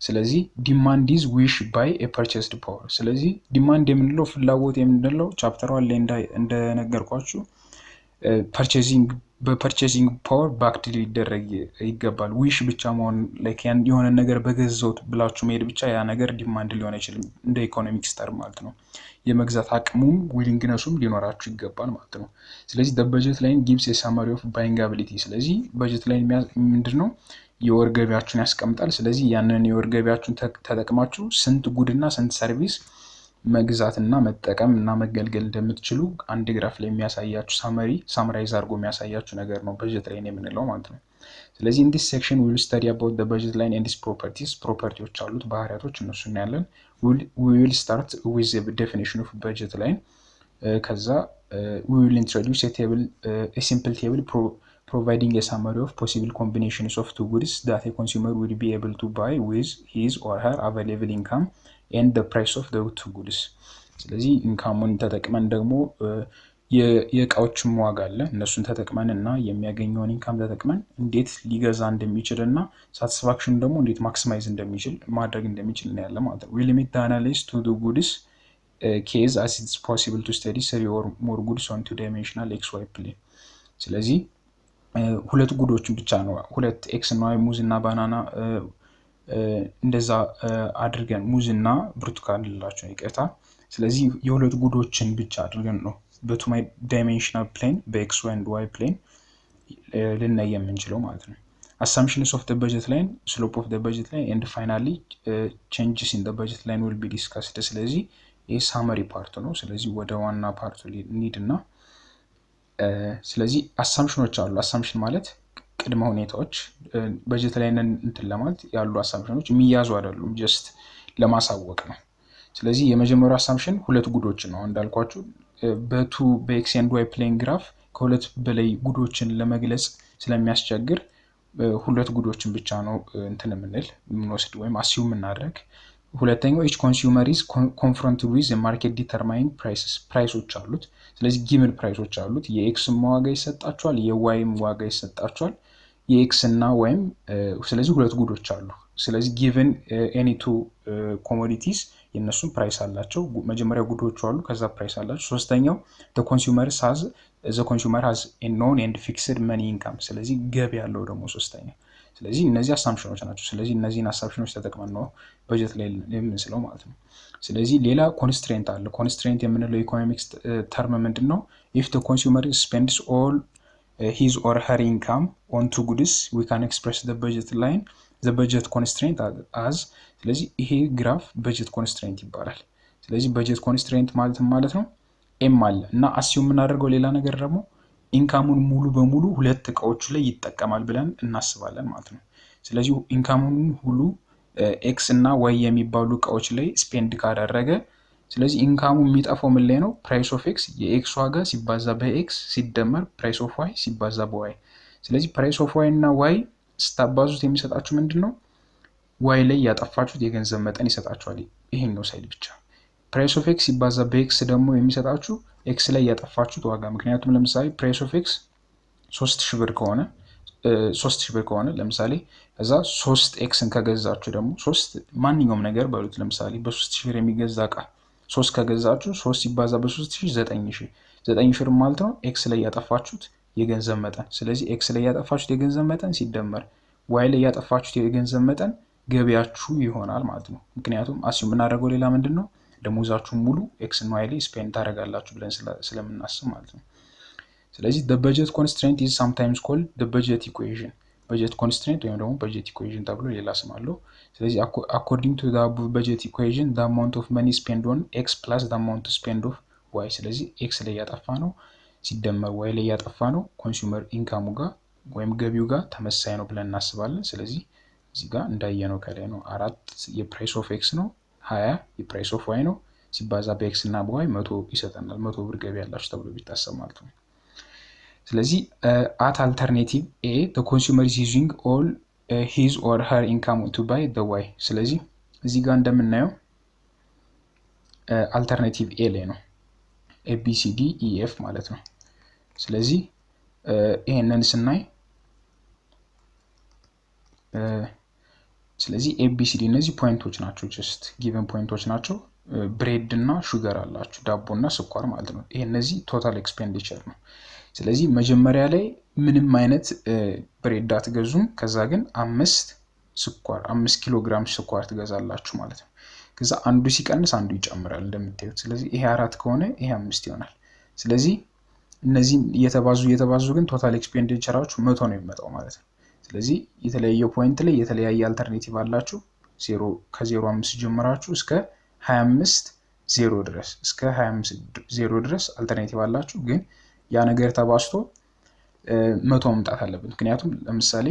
ስለዚህ ዲማንድ ኢዝ ዊሽ ባይ ኤ ፐርቼስድ ፓወር። ስለዚህ ዲማንድ የምንለው ፍላጎት የምንለው ቻፕተር 1 ላይ እንደነገርኳችሁ በፐርቼሲንግ ፓወር ባክድ ሊደረግ ይገባል። ዊሽ ብቻ መሆን ላይክ የሆነ ነገር በገዛውት ብላችሁ መሄድ ብቻ ያ ነገር ዲማንድ ሊሆን አይችልም እንደ ኢኮኖሚክስ ተርም ማለት ነው። የመግዛት አቅሙም ዊሊንግነሱም ሊኖራችሁ ይገባል ማለት ነው። ስለዚህ በጀት ላይን ጊቭስ ኤ ሳማሪ ኦፍ ባይንግ አቢሊቲ። ስለዚህ በጀት ላይን ምንድነው የወር ገቢያችሁን ያስቀምጣል። ስለዚህ ያንን የወር ገቢያችሁን ተጠቅማችሁ ስንት ጉድና ስንት ሰርቪስ መግዛትና መጠቀም እና መገልገል እንደምትችሉ አንድ ግራፍ ላይ የሚያሳያችሁ ሳመራይዝ አድርጎ የሚያሳያችሁ ነገር ነው በጀት ላይን የምንለው ማለት ነው። ስለዚህ in this section we will study about the budget line and its properties። ፕሮፐርቲዎች አሉት ባህሪያቶች፣ እነሱ እናያለን። we will start with the definition of budget line። ከዛ we will introduce a simple table providing a summary of possible combinations of two goods that a consumer will be able to buy with his or her available income and the price of the two goods። ስለዚህ ኢንካሙን ተጠቅመን ደግሞ የእቃዎችን ዋጋ አለ እነሱን ተጠቅመን እና የሚያገኘውን ኢንካም ተጠቅመን እንዴት ሊገዛ እንደሚችል እና ሳቲስፋክሽን ደግሞ እንዴት ማክሲማይዝ እንደሚችል ማድረግ እንደሚችል እናያለን ማለት ነው። we limit the analysis to the goods case as it's possible to study 3 or more goods on two dimensional xy plane። ስለዚህ ሁለት ጉዶችን ብቻ ነው ሁለት ኤክስ እና ዋይ ሙዝ እና ባናና እንደዛ አድርገን ሙዝ እና ብርቱካን ልላችሁ ይቀጣ። ስለዚህ የሁለት ጉዶችን ብቻ አድርገን ነው በቱ ዳይሜንሽናል ፕሌን በኤክስ ዋይ ኤንድ ዋይ ፕሌን ልናይ የምንችለው ማለት ነው። assumptions of the budget line, slope of the budget line and finally changes in the budget line will be discussed። ስለዚህ ይሄ ሳመሪ ፓርት ነው። ስለዚህ ወደ ዋና ፓርቱ ሊድና ስለዚህ አሳምፕሽኖች አሉ። አሳምፕሽን ማለት ቅድመ ሁኔታዎች በጀት ላይ እንትን ለማለት ያሉ አሳምፕሽኖች የሚያዙ አይደሉም፣ ጀስት ለማሳወቅ ነው። ስለዚህ የመጀመሪያው አሳምፕሽን ሁለት ጉዶችን ነው እንዳልኳችሁ በኤክስ ኤንድ ዋይ ፕሌን ግራፍ ከሁለት በላይ ጉዶችን ለመግለጽ ስለሚያስቸግር ሁለት ጉዶችን ብቻ ነው እንትን የምንወስድ ወይም አሲዩም እናደርግ። ሁለተኛው each consumer is confronted with a market determining ፕራይሶች አሉት። ስለዚህ ጊቨን ፕራይሶች አሉት። የኤክስ ዋጋ ይሰጣቸዋል፣ የዋይም ዋጋ ይሰጣቸዋል። የኤክስ እና ዋይም ስለዚህ ሁለት ጉዶች አሉ። ስለዚህ given any two commodities የነሱም ፕራይስ አላቸው። መጀመሪያ ጉዶቹ አሉ፣ ከዛ ፕራይስ አላቸው። ሶስተኛው the consumer has a known and fixed money income። ስለዚህ ገቢ ያለው ደግሞ ሶስተኛ። ስለዚህ እነዚህ አሳምፕሽኖች ናቸው። ስለዚህ እነዚህን አሳምፕሽኖች ተጠቅመን ነው በጀት ላይ የምንስለው ማለት ነው። ስለዚህ ሌላ ኮንስትሬንት አለ። ኮንስትሬንት የምንለው ኢኮኖሚክስ ተርም ምንድነው? if the consumer spends all his or her income on two goods we can express the budget constraint as ስለዚህ ይሄ ግራፍ በጀት ኮንስትሬንት ይባላል። ስለዚህ በጀት ኮንስትሬንት ማለት ነው ኤም አለ እና አሲዩም የምናደርገው ሌላ ነገር ደግሞ ኢንካሙን ሙሉ በሙሉ ሁለት እቃዎች ላይ ይጠቀማል ብለን እናስባለን ማለት ነው። ስለዚህ ኢንካሙን ሁሉ ኤክስ እና ዋይ የሚባሉ እቃዎች ላይ ስፔንድ ካደረገ ስለዚህ ኢንካሙ የሚጠፋው ምን ላይ ነው? ፕራይስ ኦፍ ኤክስ የኤክስ ዋጋ ሲባዛ በኤክስ ሲደመር ፕራይስ ኦፍ ዋይ ሲባዛ በዋይ። ስለዚህ ፕራይስ ኦፍ ዋይ እና ዋይ ስታባዙት የሚሰጣችሁ ምንድነው? ዋይ ላይ ያጠፋችሁት የገንዘብ መጠን ይሰጣችኋል። ይሄኛው ሳይድ ብቻ። ፕራይስ ኦፍ ኤክስ ሲባዛ በኤክስ ደግሞ የሚሰጣችሁ ኤክስ ላይ ያጠፋችሁት ዋጋ። ምክንያቱም ለምሳሌ ፕራይስ ኦፍ ኤክስ 3000 ብር ከሆነ ለምሳሌ እዛ 3 ኤክስን ከገዛችሁ ደግሞ 3 ማንኛውም ነገር በሉት ለምሳሌ በ3000 ብር የሚገዛ እቃ 3 ከገዛችሁ 3 ሲባዛ በ3000 9000 9000 ማለት ነው ኤክስ ላይ ያጠፋችሁት የገንዘብ መጠን። ስለዚህ ኤክስ ላይ ያጠፋችሁት የገንዘብ መጠን ሲደመር ዋይ ላይ ያጠፋችሁት የገንዘብ መጠን ገቢያችሁ ይሆናል ማለት ነው። ምክንያቱም አስዩም የምናደርገው ሌላ ምንድነው ደሞዛችሁን ሙሉ ኤክስ እና ዋይ ላይ ስፔንድ ታደርጋላችሁ ብለን ስለምናስብ ማለት ነው። ስለዚህ the budget constraint is sometimes called the budget equation budget constraint ወይም ደግሞ budget equation ተብሎ ሌላ ስም አለው። ስለዚህ according to the above budget equation the amount of money spent on x plus the amount spent of y ስለዚህ x ላይ ያጠፋ ነው ሲደመር y ላይ ያጠፋ ነው ኮንሱመር ኢንካሙ ጋር ወይም ገቢው ጋር ተመሳሳይ ነው ብለን እናስባለን። ስለዚህ እዚህ ጋር እንዳየነው ከላይ ነው 4 የፕራይስ ኦፍ x ነው 20 የፕራይስ ኦፍ y ነው ሲባዛ በx እና በy 100 ይሰጠናል። 100 ብር ገቢ ያላችሁ ተብሎ ቢታሰብ ማለት ነው። ስለዚህ at alternative A the consumer is using all his or her income to buy the y ስለዚህ እዚህ ጋር እንደምናየው alternative A ላይ ነው ABCDEF ማለት ነው። ስለዚህ ይሄንን ስናይ ስለዚህ ABCD እነዚህ ፖይንቶች ናቸው just given ፖይንቶች ናቸው። ብሬድ እና ሹገር አላችሁ ዳቦ እና ስኳር ማለት ነው። ይሄ እነዚህ ቶታል ኤክስፔንዲቸር ነው። ስለዚህ መጀመሪያ ላይ ምንም አይነት ብሬድ አትገዙም። ከዛ ግን 5 ኪሎ ግራም ስኳር ትገዛላችሁ ማለት ነው። ከዛ አንዱ ሲቀንስ አንዱ ይጨምራል እንደምታዩት። ስለዚህ ይሄ 4 ከሆነ ይሄ 5 ይሆናል። ስለዚህ እነዚህ እየተባዙ ግን ቶታል ኤክስፔንዲቸራችሁ 100 ነው የሚመጣው ማለት ነው። ስለዚህ የተለያየ ፖይንት ላይ የተለያየ አልተርኔቲቭ አላችሁ። 0 ከ05 ጀምራችሁ እስከ 25 0 ድረስ እስከ 25 0 ድረስ አልተርኔቲቭ አላችሁ። ግን ያ ነገር ተባዝቶ 100 መምጣት አለበት። ምክንያቱም ለምሳሌ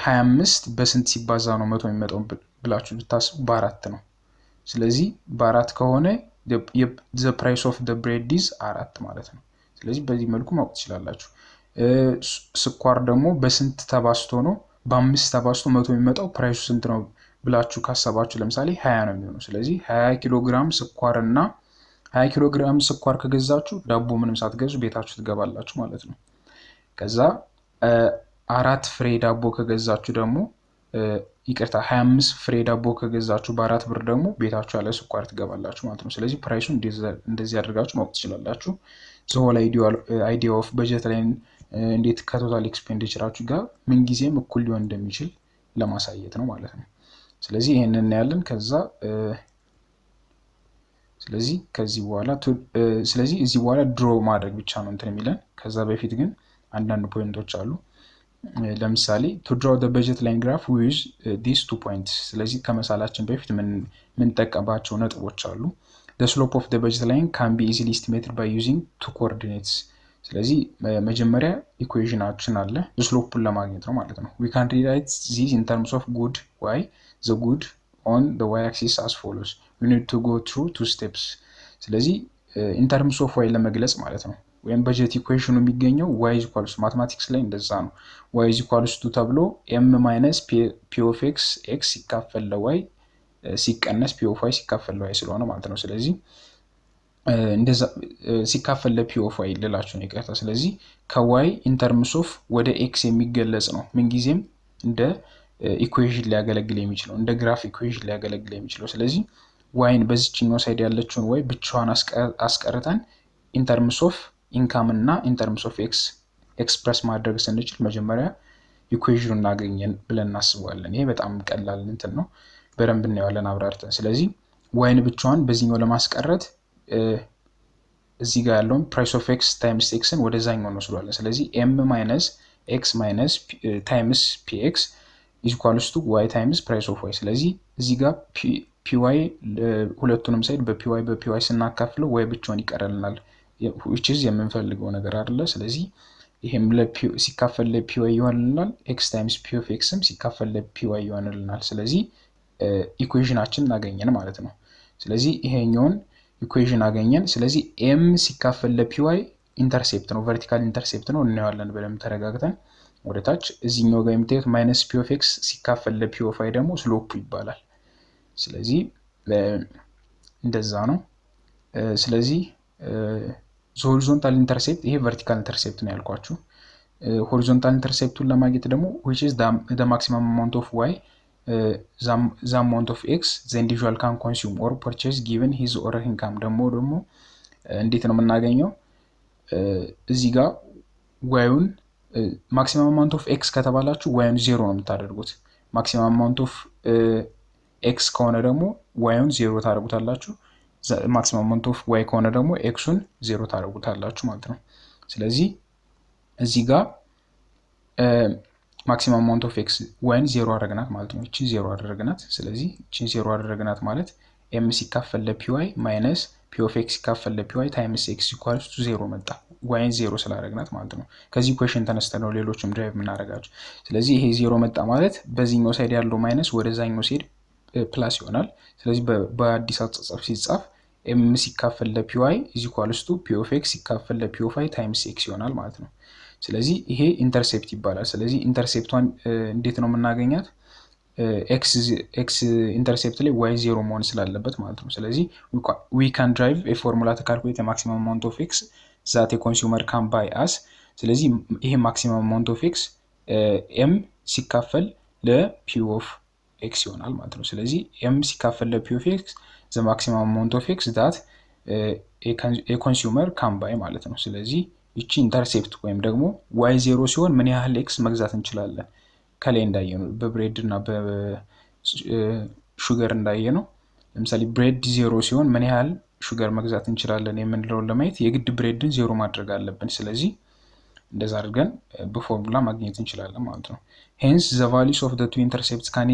25 በስንት ሲባዛ ነው 100 የሚመጣው ብላችሁ ብታስቡ በ4 ነው። ስለዚህ በ4 ከሆነ the price of the bread is 4 ማለት ነው። ስለዚህ በዚህ መልኩ ማወቅ ትችላላችሁ። ስኳር ደግሞ በስንት ተባዝቶ ነው በ5 ተባዝቶ 100 የሚመጣው ፕራይሱ ስንት ነው ብላችሁ ካሰባችሁ ለምሳሌ 20 ነው የሚሆነው። ስለዚህ 20 ኪሎ ግራም ስኳር እና 20 ኪሎ ግራም ስኳር ከገዛችሁ ዳቦ ምንም ሳትገዙ ቤታችሁ ትገባላችሁ ማለት ነው። ከዛ 4 ፍሬ ዳቦ ከገዛችሁ ደግሞ ይቅርታ 25 ፍሬ ዳቦ ከገዛችሁ በ4 ብር ደግሞ ቤታችሁ ያለ ስኳር ትገባላችሁ ማለት ነው። ስለዚህ ፕራይሱ እንደዚህ አድርጋችሁ ማወቅ ትችላላችሁ። the whole idea of budget line እንዴት ከቶታል ኤክስፔንዲቸራችሁ ጋር ምን ጊዜም እኩል ሊሆን እንደሚችል ለማሳየት ነው ማለት ነው። ስለዚህ ይሄንን እናያለን። ከዛ ስለዚህ እዚህ በኋላ ድሮ ማድረግ ብቻ ነው እንትን የሚለን። ከዛ በፊት ግን አንዳንድ ፖይንቶች አሉ። ለምሳሌ to draw the budget line graph we use these 2 points ስለዚህ ከመሳላችን በፊት ምን ተቀባቸው ነጥቦች አሉ። the slope of the budget line can be easily estimated by using 2 coordinates ስለዚህ መጀመሪያ ኢኩዌሽናችን አለ ስሎፑን ለማግኘት ነው ማለት ነው። we can rewrite this in terms of good y the good on the y axis as follows we need to go through 2 steps ስለዚህ in terms of y ለመግለጽ ማለት ነው ወይም በጀት ኢኩዌሽኑ የሚገኘው y = ማትማቲክስ ላይ እንደዛ ነው y = ተብሎ m - p of x ሲካፈል ለy ሲቀነስ p of y ሲካፈል ለy ስለሆነ ማለት ነው። ስለዚህ እንደዛ ሲካፈል ለp of y ልላችሁ ነው ይቀርታ። ስለዚህ ከy in terms of ወደ x የሚገለጽ ነው ምን ጊዜም እንደ ኢኩዌሽን ሊያገለግል የሚችለው እንደ ግራፍ ኢኩዌሽን ሊያገለግል የሚችለው። ስለዚህ y በዚህኛው ሳይድ ያለችውን y ብቻዋን አስቀርተን in terms of ኢንካም እና in terms of x ኤክስፕረስ ማድረግ ስንችል መጀመሪያ ኢኩዌሽኑን እናገኘን ብለን እናስባለን። ይሄ በጣም ቀላል እንትን ነው በደንብ እናያለን አብራርተን። ስለዚህ y ብቻዋን በዚህኛው ለማስቀረት እዚህ ጋር ያለውን price of x times x ን ወደዛኛው እንወስዳለን። ስለዚህ m - x - times px equals to y times price of y ስለዚህ እዚህ ጋር py ሁለቱንም ሳይድ በpy ስናካፍለው y ብቻውን ይቀርልናል which is የምንፈልገው ነገር አይደለ። ስለዚህ ይሄም ሲካፈል ለpy ይሆንልናል x times p of x ም ሲካፈል ለpy ይሆንልናል። ስለዚህ ኢኩዌሽናችንን አገኘን ማለት ነው። ስለዚህ ይሄኛውን ኢኩዌሽን አገኘን። ስለዚህ m ሲካፈል ለpy ኢንተርሴፕት ነው ቨርቲካል ኢንተርሴፕት ነው እናያለን በደንብ ተረጋግተን ወደታች። እዚህኛው ጋር የምታዩት -p of x ሲካፈል ለp of y ደግሞ ስሎፕ ይባላል። ስለዚህ እንደዛ ነው። ስለዚህ ሆሪዞንታል ኢንተርሴፕት ይሄ ቨርቲካል ኢንተርሴፕት ነው ያልኳችሁ። ሆሪዞንታል ኢንተርሴፕቱን ለማግኘት ደግሞ which is the maximum amount of y the amount of x the individual can consume or purchase given his or her income ደግሞ እንዴት ነው የምናገኘው እዚህ ጋር y-ን maximum amount of x ከተባላችሁ y-ን 0 ነው የምታደርጉት maximum amount of x ከሆነ ደግሞ y-ን 0 ታደርጉታላችሁ maximum amount of y ከሆነ ደግሞ x-ን 0 ታደርጉታላችሁ ማለት ነው ስለዚህ እዚህ ጋር maximum amount of x y-ን 0 አደረግናት ማለት ነው እቺ 0 አደረግናት ስለዚህ እቺን 0 አደረግናት ማለት m ሲካፈል ለpy minus p of x ሲካፈል ለpy times x equals to 0 መጣ y-ን 0 ስላደረግናት ማለት ነው ከዚህ ኢኩዌሽን ተነስተን ነው ሌሎችም ድራይቭ የምናደርጋቸው ስለዚህ ይሄ 0 መጣ ማለት በዚህኛው ሳይድ ያለው ማይነስ ወደዛኛው ሳይድ ፕላስ ይሆናል ስለዚህ በአዲስ አጻጻፍ ሲጻፍ m ሲካፈል ለpy equals to p of x ሲካፈል ለp of y times x ይሆናል ማለት ነው ስለዚህ ይሄ ኢንተርሴፕት ይባላል ስለዚህ ኢንተርሴፕቷን እንዴት ነው የምናገኛት x ኢንተርሴፕት ላይ y 0 መሆን ስላለበት ማለት ነው ስለዚህ we can drive a formula to calculate the maximum amount of x that a consumer can buy us ስለዚህ ይሄ maximum amount of x m ሲካፈል ለp of x ይሆናል ማለት ነው ስለዚህ m ሲካፈል ለp of x the maximum amount of x that a consumer can buy ማለት ነው ስለዚህ እቺ ኢንተርሴፕት ወይም ደግሞ y 0 ሲሆን ምን ያህል x መግዛት እንችላለን ከላይ እንዳየነው በብሬድ እና በሹገር እንዳየነው ለምሳሌ ብሬድ 0 ሲሆን ምን ያህል ሹገር መግዛት እንችላለን የምንለው ለማየት የግድ ብሬድን 0 ማድረግ አለብን ስለዚህ እንደዛ አድርገን በፎርሙላ ማግኘት እንችላለን ማለት ነው hence the values of the two intercepts can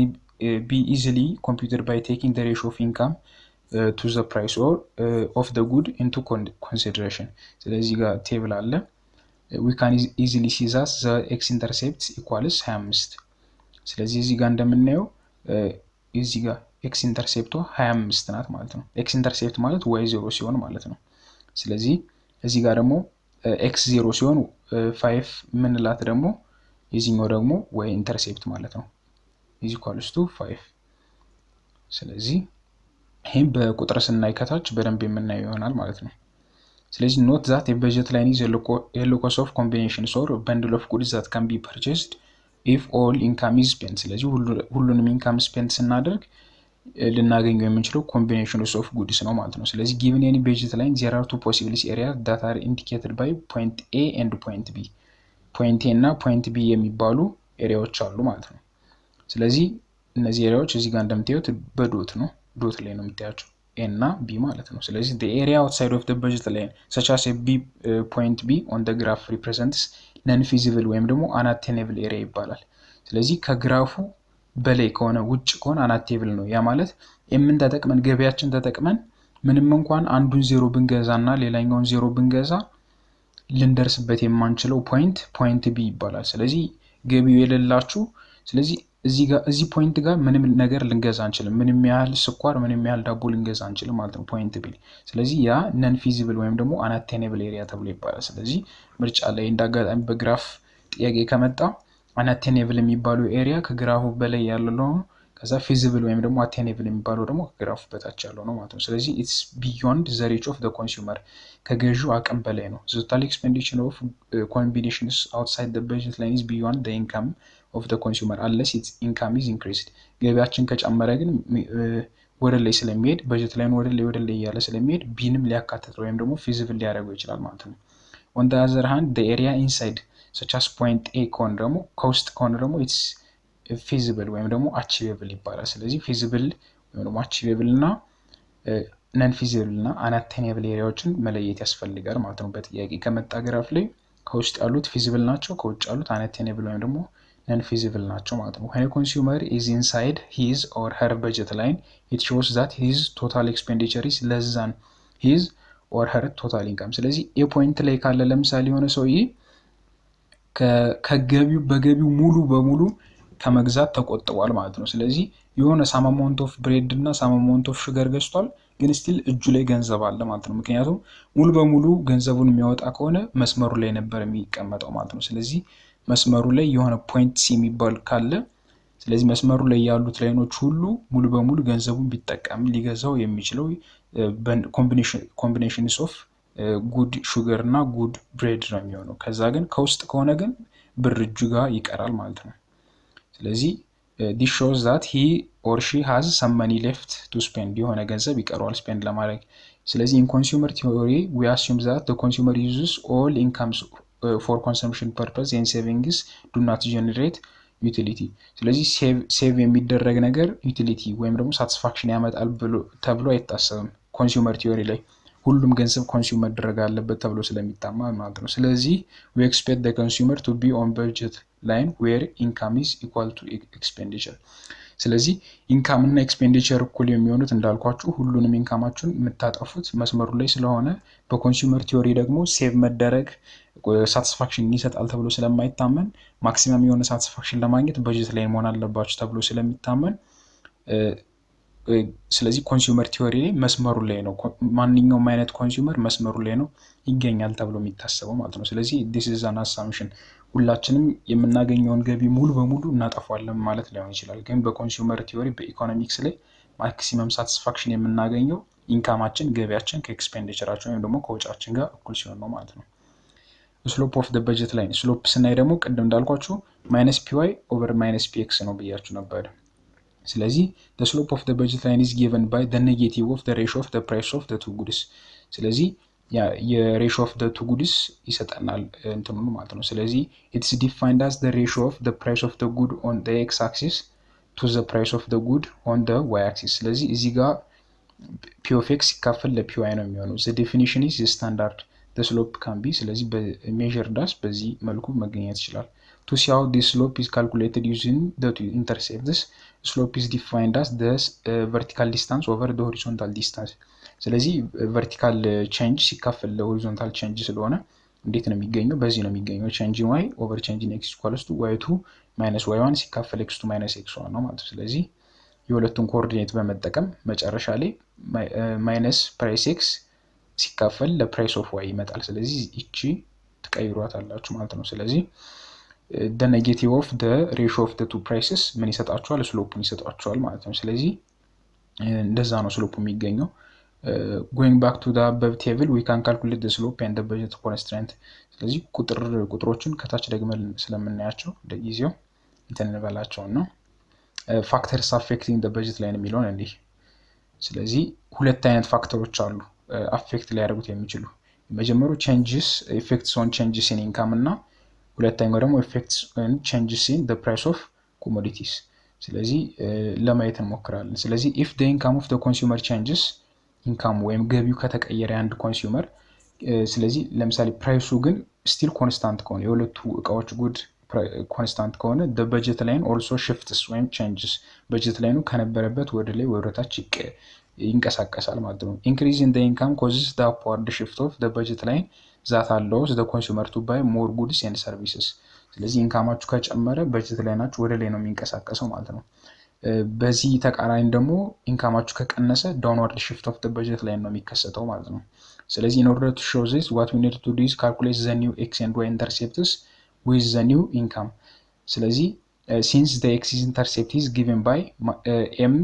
be easily computed by taking the ratio of income to the price or of the good into consideration ስለዚህ ጋር ቴብል አለ we can easily see that the x intercept equals 25 ስለዚህ እዚህ ጋር እንደምናየው እዚህ ጋር x intercept 25 ናት ማለት ነው x intercept ማለት y 0 ሲሆን ማለት ነው ስለዚህ እዚህ ጋር ደግሞ x 0 ሲሆን 5 ምንላት ደግሞ እዚህኛው ደግሞ y intercept ማለት ነው is equals to 5 ስለዚህ ይሄን በቁጥር ስናይ ከታች በደንብ የምናየው ይሆናል ማለት ነው ስለዚህ note that a budget line is a locus of combinations or a bundle of goods that can be purchased if all income is spent ስለዚህ ሁሉንም income spent ስናደርግ ልናገኘው የምንችለው combinations of goods ነው ማለት ነው ስለዚህ given any budget line there are two possible areas that are indicated by point A and point B point A እና point B የሚባሉ ኤሪያዎች አሉ ማለት ነው ስለዚህ እነዚህ ኤሪያዎች እዚህ ጋር እንደምታዩት በዶት ነው ዶት ላይ ነው የምታያቸው A እና B ማለት ነው ስለዚህ the area outside of the budget line such as a B point B on the graph represents non feasible ወይም ደግሞ unattainable area ይባላል ስለዚህ ከግራፉ በላይ ከሆነ ውጭ ከሆነ unattainable ነው ያ ማለት የምን ተጠቅመን ገበያችን ተጠቅመን ምንም እንኳን አንዱን 0 ብንገዛና ሌላኛውን 0 ብንገዛ ልንደርስበት የማንችለው ፖይንት B ይባላል ስለዚህ ገቢው የሌላችሁ ስለዚህ እዚህ ፖይንት ጋር ምንም ነገር ልንገዛ አንችልም ምንም ያህል ስኳር ምንም ያህል ዳቦ ልንገዛ አንችልም ማለት ነው ፖይንት B ስለዚህ ያ non feasible ወይም ደግሞ unattainable area ተብሎ ይባላል ስለዚህ ምርጫ ላይ እንዳጋጣሚ በግራፍ ጥያቄ ከመጣ unattainable የሚባለው ኤሪያ ከግራፉ በላይ ያለው ነው ከዛ feasible ወይም ደግሞ attainable የሚባለው ደግሞ ከግራፉ በታች ያለው ነው ማለት ነው ስለዚህ it's beyond the reach of the consumer ከገዢው አቅም በላይ ነው the total expenditure of combinations outside the budget line is beyond the income of the consumer unless its income is increased ገቢያችን ከጨመረ ግን ወደ ላይ ስለሚሄድ በጀት ላይ ወደ ላይ ያለ ስለሚሄድ ቢንም ሊያካትተው ወይም ደግሞ feasible ሊያደርገው ይችላል ማለት ነው on the other hand the area inside such as point A ከሆነ ደግሞ ከውስጥ ከሆነ ደግሞ it's feasible ወይም ደግሞ achievable ይባላል ስለዚህ feasible ወይም ደግሞ achievable እና non feasible እና unattainable ኤሪያዎችን መለየት ያስፈልጋል ማለት ነው በጥያቄ ከመጣ ግራፍ ላይ ከውስጥ ያሉት feasible ናቸው ከውጭ ያሉት unattainable ወይም ደግሞ non feasible ናቸው ማለት ነው when a consumer is inside his or her budget line it shows that his total expenditure is less than his or her total income ስለዚህ የፖይንት ላይ ካለ ለምሳሌ የሆነ ሰውዬ በገቢው ሙሉ በሙሉ ከመግዛት ተቆጥቧል ማለት ነው ስለዚህ የሆነ some amount of bread እና some amount of sugar ገዝቷል ግን still እጁ ላይ ገንዘብ አለ ማለት ነው ምክንያቱም ሙሉ በሙሉ ገንዘቡን የሚያወጣ ከሆነ መስመሩ ላይ ነበር የሚቀመጠው ማለት ነው ስለዚህ መስመሩ ላይ የሆነ ፖይንት C የሚባል ካለ ስለዚህ መስመሩ ላይ ያሉት ላይኖች ሁሉ ሙሉ በሙሉ ገንዘቡን ቢጠቀም ሊገዛው የሚችለው combinations of good sugar እና good bread ነው የሚሆነው ከዛ ግን ከውስጥ ከሆነ ግን ብር እጁ ጋር ይቀራል ማለት ነው ስለዚህ this shows that he or she has some money left to spend የሆነ ገንዘብ ይቀረዋል spend ለማድረግ ስለዚህ in consumer theory we assume that the consumer uses all incomes for consumption purpose and savings do not generate utility ስለዚህ save የሚደረግ ነገር utility ወይም ደግሞ satisfaction ያመጣል ተብሎ አይታሰብም consumer theory ላይ ሁሉም ገንዘብ consume መደረግ አለበት ተብሎ ስለሚታማ ማለት ነው ስለዚህ we expect the consumer to be on budget line where income is equal to expenditure ስለዚህ income እና expenditure እኩል የሚሆኑት እንዳልኳችሁ ሁሉንም ኢንካማችሁን የምታጠፉት መስመሩ ላይ ስለሆነ በኮንሱመር ቲዮሪ ደግሞ ሴቭ መደረግ ሳቲስፋክሽን ይሰጣል ተብሎ ስለማይታመን ማክሲመም የሆነ ሳቲስፋክሽን ለማግኘት በጀት ላይ መሆን አለባችሁ ተብሎ ስለሚታመን ስለዚህ ኮንሱመር ቲዮሪ መስመሩ ላይ ነው ማንኛውም አይነት ኮንሱመር መስመሩ ላይ ነው ይገኛል ተብሎ የሚታሰበው ማለት ነው ስለዚህ this is an assumption ሁላችንም የምናገኘውን ገቢ ሙሉ በሙሉ እናጠፋለን ማለት ሊሆን ይችላል ግን በኮንሱመር ቲዮሪ በኢኮኖሚክስ ላይ ማክሲመም ሳቲስፋክሽን የምናገኘው ኢንካማችን ገቢያችን ከኤክስፔንዲቸራችን ወይም ደግሞ ከወጫችን ጋር እኩል ሲሆን ነው ማለት ነው slope of the budget line slope ስናይ ደግሞ ቀደም እንዳልኳችሁ -py over -px ነው ብያችሁ ነበር ስለዚህ the slope of the budget line is given by the negative of the ratio of the price of the two goods ስለዚህ የratio of the two goods ይሰጣናል እንትኑ ማለት ነው ስለዚህ it's defined as the ratio of the price of the good on the x axis to the price of the good on the y axis ስለዚህ እዚህ ጋር p of x ይካፈል ለpy ነው የሚሆነው the definition is standard the slope can be ስለዚህ በሜዠር ዳስ በዚህ መልኩ መገኘት ይችላል to see how this slope is calculated using the two intercepts slope is defined as the vertical distance over the horizontal distance ስለዚህ vertical change ሲካፈል ለhorizontal change ስለሆነ እንዴት ነው የሚገኘው በዚህ ነው የሚገኘው change in y over change in x equals to y2 minus y1 ሲካፈል x2 minus x1 ነው ማለት ነው ስለዚህ የሁለቱን ኮኦርዲኔት በመጠቀም መጨረሻ ላይ minus price x ሲካፈል ለprice of y ይመጣል ስለዚህ እቺ ትቀይሯታላችሁ ማለት ነው ስለዚህ the negative of the ratio of the two prices ምን ይሰጣችኋል ስሎፑን ይሰጣችኋል ማለት ነው ስለዚህ እንደዛ ነው ስሎፑ የሚገኘው going back to the above table we can calculate the slope and the budget constraint ስለዚህ ቁጥሮችን ከታች ደግመን ስለምናያቸው ለጊዜው እንተንበላቸው ነው factors affecting the budget line የሚለውን እንዴ ስለዚህ ሁለት አይነት ፋክተሮች አሉ affect ሊያደርጉት የሚችሉ የመጀመሪያው changes effects on changes in income እና ሁለተኛው ደግሞ effects on changes in the price of commodities ስለዚህ ለማየት እንሞክራለን ስለዚህ if the income of the consumer changes income ወይም ገቢው ከተቀየረ አንድ ኮንሱመር ስለዚህ ለምሳሌ ፕራይሱ ግን still constant ከሆነ የሁለቱ እቃዎች good constant ከሆነ the budget line also shifts ወይም changes budget line ከነበረበት ወደ ላይ ወደ ታች ይንቀሳቀሳል ማለት ነው increase in the income causes the upward shift of the budget line that allows the consumer to buy more goods and services ስለዚህ ኢንካማችሁ ከጨመረ በጀት ላይናችሁ ወደ ላይ ነው የሚንቀሳቀሰው ማለት ነው በዚህ ተቃራኒ ደግሞ ኢንካማችሁ ከቀነሰ downward shift of the budget line ነው የሚከሰተው ማለት ነው ስለዚህ in order to show this what we need to do is calculate the new x and y intercepts with the new income ስለዚህ since the x intercept is given by m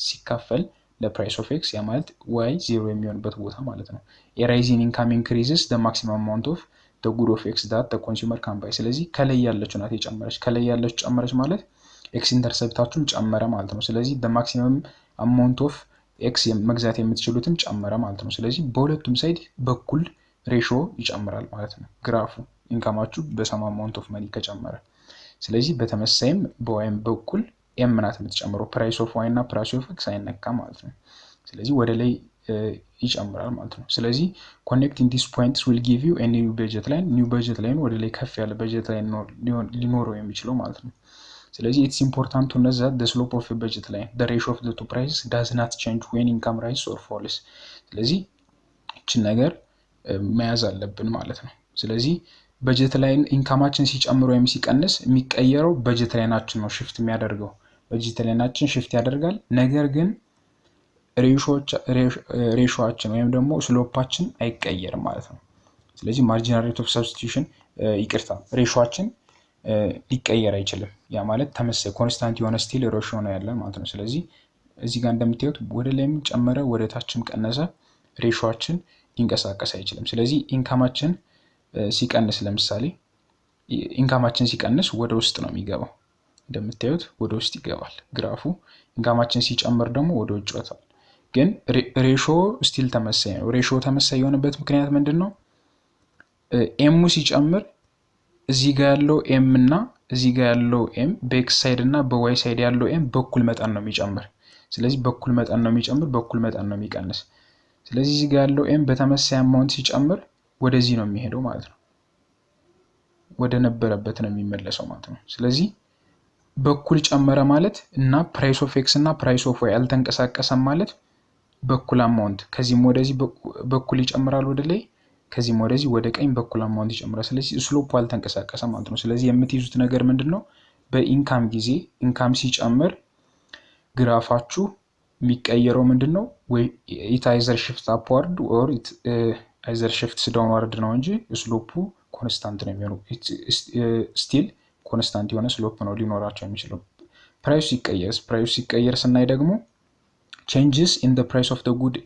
ሲካፈል ለprice of x ያ ማለት y 0 የሚሆንበት ቦታ ማለት ነው a rise in income increases the maximum amount of the good of x that the consumer can buy ስለዚህ ከላይ ያለችው ናት የጨመረች ከላይ ያለችው ጨመረች ማለት x ኢንተርሰፕታችሁን ጨመረ ማለት ነው ስለዚህ the maximum amount of x መግዛት የምትችሉትን ጨመረ ማለት ነው ስለዚህ በሁለቱም ሳይድ በኩል ሬሽዮ ይጨምራል ማለት ነው ግራፉ ኢንካማችሁ በሰም amount of money ከጨመረ ስለዚህ በተመሳሳይም በyም በኩል m ናት የምትጨምረው price of y እና price of x አይነካ ማለት ነው ስለዚህ ወደ ላይ ይጨምራል ማለት ነው ስለዚህ connecting these points will give you a new budget line ወደ ላይ ከፍ ያለ budget line ሊኖረው የሚችለው ማለት ነው ስለዚህ it's important to know that the slope of a budget line the ratio of the two prices does not change when income rises or falls ስለዚህ እቺ ነገር መያዝ አለብን ማለት ነው ስለዚህ budget line ኢንካማችን ሲጨምር ወይም ሲቀንስ የሚቀየረው budget ላይናችን ነው shift የሚያደርገው budget ላይናችን shift ያደርጋል ነገር ግን ሬሾአችን ወይም ደግሞ ስሎፓችን አይቀየርም ማለት ነው ስለዚህ marginal rate of substitution ይቅርታ ሬሾአችን ሊቀየር አይችልም ያ ማለት ተመሳሳይ ኮንስታንት የሆነ ስቲል ሬሾ ነው ያለን ማለት ነው ስለዚህ እዚህ ጋር እንደምታዩት ወደ ላይም ጨመረ ወደ ታችም ቀነሰ ሬሾአችን ሊንቀሳቀስ አይችልም ስለዚህ ኢንካማችን ሲቀንስ ለምሳሌ ኢንካማችን ሲቀንስ ወደ ውስጥ ነው የሚገባው እንደምታዩት ወደ ውስጥ ይገባል ግራፉ ኢንካማችን ሲጨምር ደግሞ ወደ ውጭ ይወጣል ግን ሬሾ ስቲል ተመሳሳይ ነው ሬሾ ተመሳሳይ የሆነበት ምክንያት ምንድነው ኤም ሲጨምር እዚህ ጋር ያለው ኤም እና እዚህ ጋር ያለው ኤም በኤክስ ሳይድ እና በዋይ ሳይድ ያለው ኤም በኩል መጠን ነው የሚጨምር ስለዚህ በኩል መጠን ነው የሚጨምር በኩል መጠን ነው የሚቀንስ ስለዚህ እዚህ ጋር ያለው ኤም በተመሳሳይ አማውንት ሲጨምር ወደዚህ ነው የሚሄደው ማለት ነው ወደ ነበረበት ነው የሚመለሰው ማለት ነው ስለዚህ በኩል ጨመረ ማለት እና ፕራይስ ኦፍ ኤክስ እና ፕራይስ ኦፍ ዋይ አልተንቀሳቀሰም ማለት በኩል አማውንት ከዚህም ወደዚህ በኩል ይጨምራል ወደ ላይ ከዚህም ወደዚህ ወደ ቀኝ በኩል አማውንት ይጨምራል ስለዚህ ስሎፑ አልተንቀሳቀሰም ማለት ነው ስለዚህ የምትይዙት ነገር ምንድነው በኢንካም ጊዜ ኢንካም ሲጨምር ግራፋችሁ የሚቀየረው ምንድነው ወይ it either shift upward or it either shifts downward ነው እንጂ ስሎፑ ኮንስታንት ነው የሚሆነው ስቲል ኮንስታንት የሆነ ስሎፕ ነው ሊኖራቸው የሚችለው ፕራይስ ሲቀየር ስናይ ደግሞ changes in the price of the good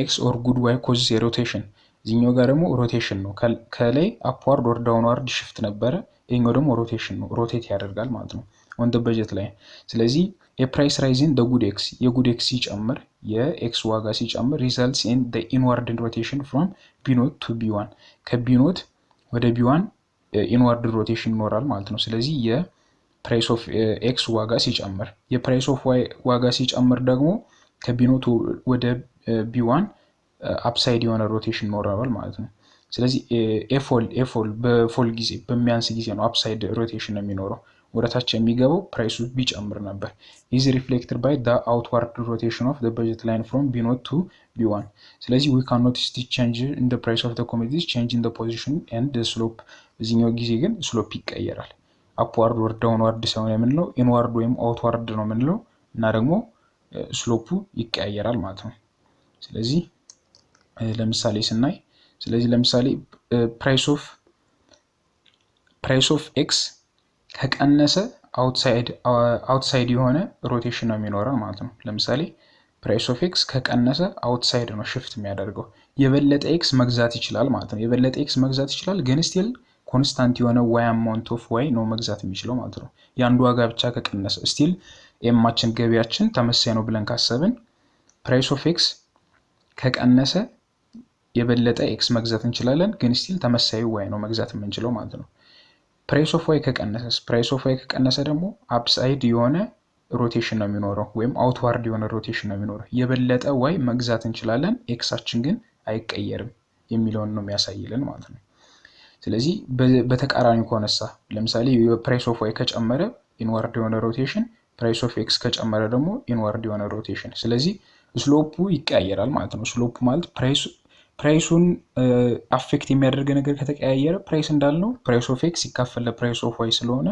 x or good y causes a rotation እዚህኛው ጋር ደግሞ ሮቴሽን ነው ከላይ upward or downward shift ነበረ ይሄኛው ደግሞ ሮቴሽን ነው ሮቴት ያደርጋል ማለት ነው on the budget ላይ ስለዚህ የፕራይስ ራይዝ in the good x የጉድ x ሲጨምር የx ዋጋ ሲጨምር results in the inward rotation from b note to b1 ከb note ወደ b1 inward rotation ይኖራል ማለት ነው ስለዚህ የፕራይስ ኦፍ x ዋጋ ሲጨምር የፕራይስ ኦፍ y ዋጋ ሲጨምር ደግሞ ከb note ወደ b1 upside የሆነ rotation ይኖራል ማለት ነው ስለዚህ ኤፎል በፎል ጊዜ በሚያንስ ጊዜ ነው upside rotation የሚኖረው ወደታች የሚገባው ፕራይሱ ቢጨምር ነበር is reflected by the outward rotation of the budget line from b note to b1 ስለዚህ we can notice the change in the price of the commodities change in the position and the slope እዚህኛው ጊዜ ግን ስሎፕ ይቀየራል upward or downward ሳይሆን የምንለው inward ወይም outward ነው የምንለው እና ደግሞ ስሎፑ ይቀየራል ማለት ነው ስለዚህ ለምሳሌ ስናይ ስለዚህ ለምሳሌ price of x ከቀነሰ outside የሆነ ሮቴሽን ነው የሚኖረው ማለት ነው ለምሳሌ price of x ከቀነሰ outside ነው shift የሚያደርገው የበለጠ x መግዛት ይችላል ማለት ነው የበለጠ x መግዛት ይችላል ግን still ኮንስታንት የሆነ y amount of y ነው መግዛት የሚችለው ማለት ነው ያንዱ ዋጋ ብቻ ከቀነሰ still ኤማችን ገቢያችን ተመሳሳይ ነው ብለን ካሰብን price of x ከቀነሰ የበለጠ x መግዛት እንችላለን ግን still ተመሳሳይ y ነው መግዛት የምንችለው ማለት ነው price of y ከቀነሰ ደግሞ upside የሆነ ሮቴሽን ነው የሚኖረው ወይም outward የሆነ ሮቴሽን ነው የሚኖረው የበለጠ y መግዛት እንችላለን xአችን ግን አይቀየርም የሚለውን ነው የሚያሳይልን ማለት ነው ስለዚህ በተቃራኒው ከሆነሳ ለምሳሌ price of y ከጨመረ inward የሆነ ሮቴሽን price of x ከጨመረ ደግሞ inward የሆነ ሮቴሽን ስለዚህ ስሎፑ ይቀያየራል ማለት ነው ስሎፑ ማለት ፕራይሱን አፌክት የሚያደርግ ነገር ከተቀያየረ ፕራይስ እንዳልነው ፕራይስ ኦፍ ኤክስ ይካፈል ለፕራይስ ኦፍ ዋይ ስለሆነ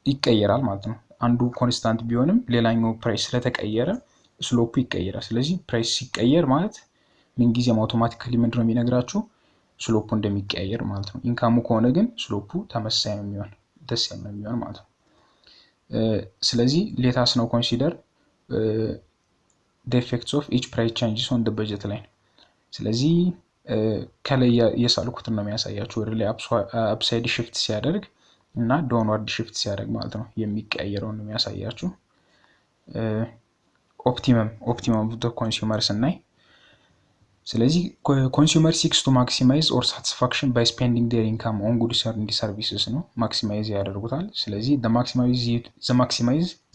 ይቀየራል ማለት ነው አንዱ ኮንስታንት ቢሆንም ሌላኛው ፕራይስ ስለተቀየረ ስሎፑ ይቀየራል ስለዚህ ፕራይስ ሲቀየር ማለት ምን ጊዜም አውቶማቲካሊ ምንድነው የሚነግራችሁ ስሎፑ እንደሚቀየር ማለት ነው ኢንካሙ ከሆነ ግን ስሎፑ ተመሳሳይ ነው የሚሆን ደሴም ነው የሚሆን ማለት ነው ስለዚህ ሌታስ ነው ኮንሲደር the effects of each price changes on the budget line ስለዚህ ከላይ የሳልኩትን ነው የሚያሳያችሁ ወደ ላይ upside shift ሲያደርግ እና downward shift ሲያደርግ ማለት ነው የሚቀየረው ነው የሚያሳያችሁ optimum of the consumer ስናይ ስለዚህ consumer seeks to maximize or satisfaction by spending their income on goods and services ነው maximize ያደርጉታል ስለዚህ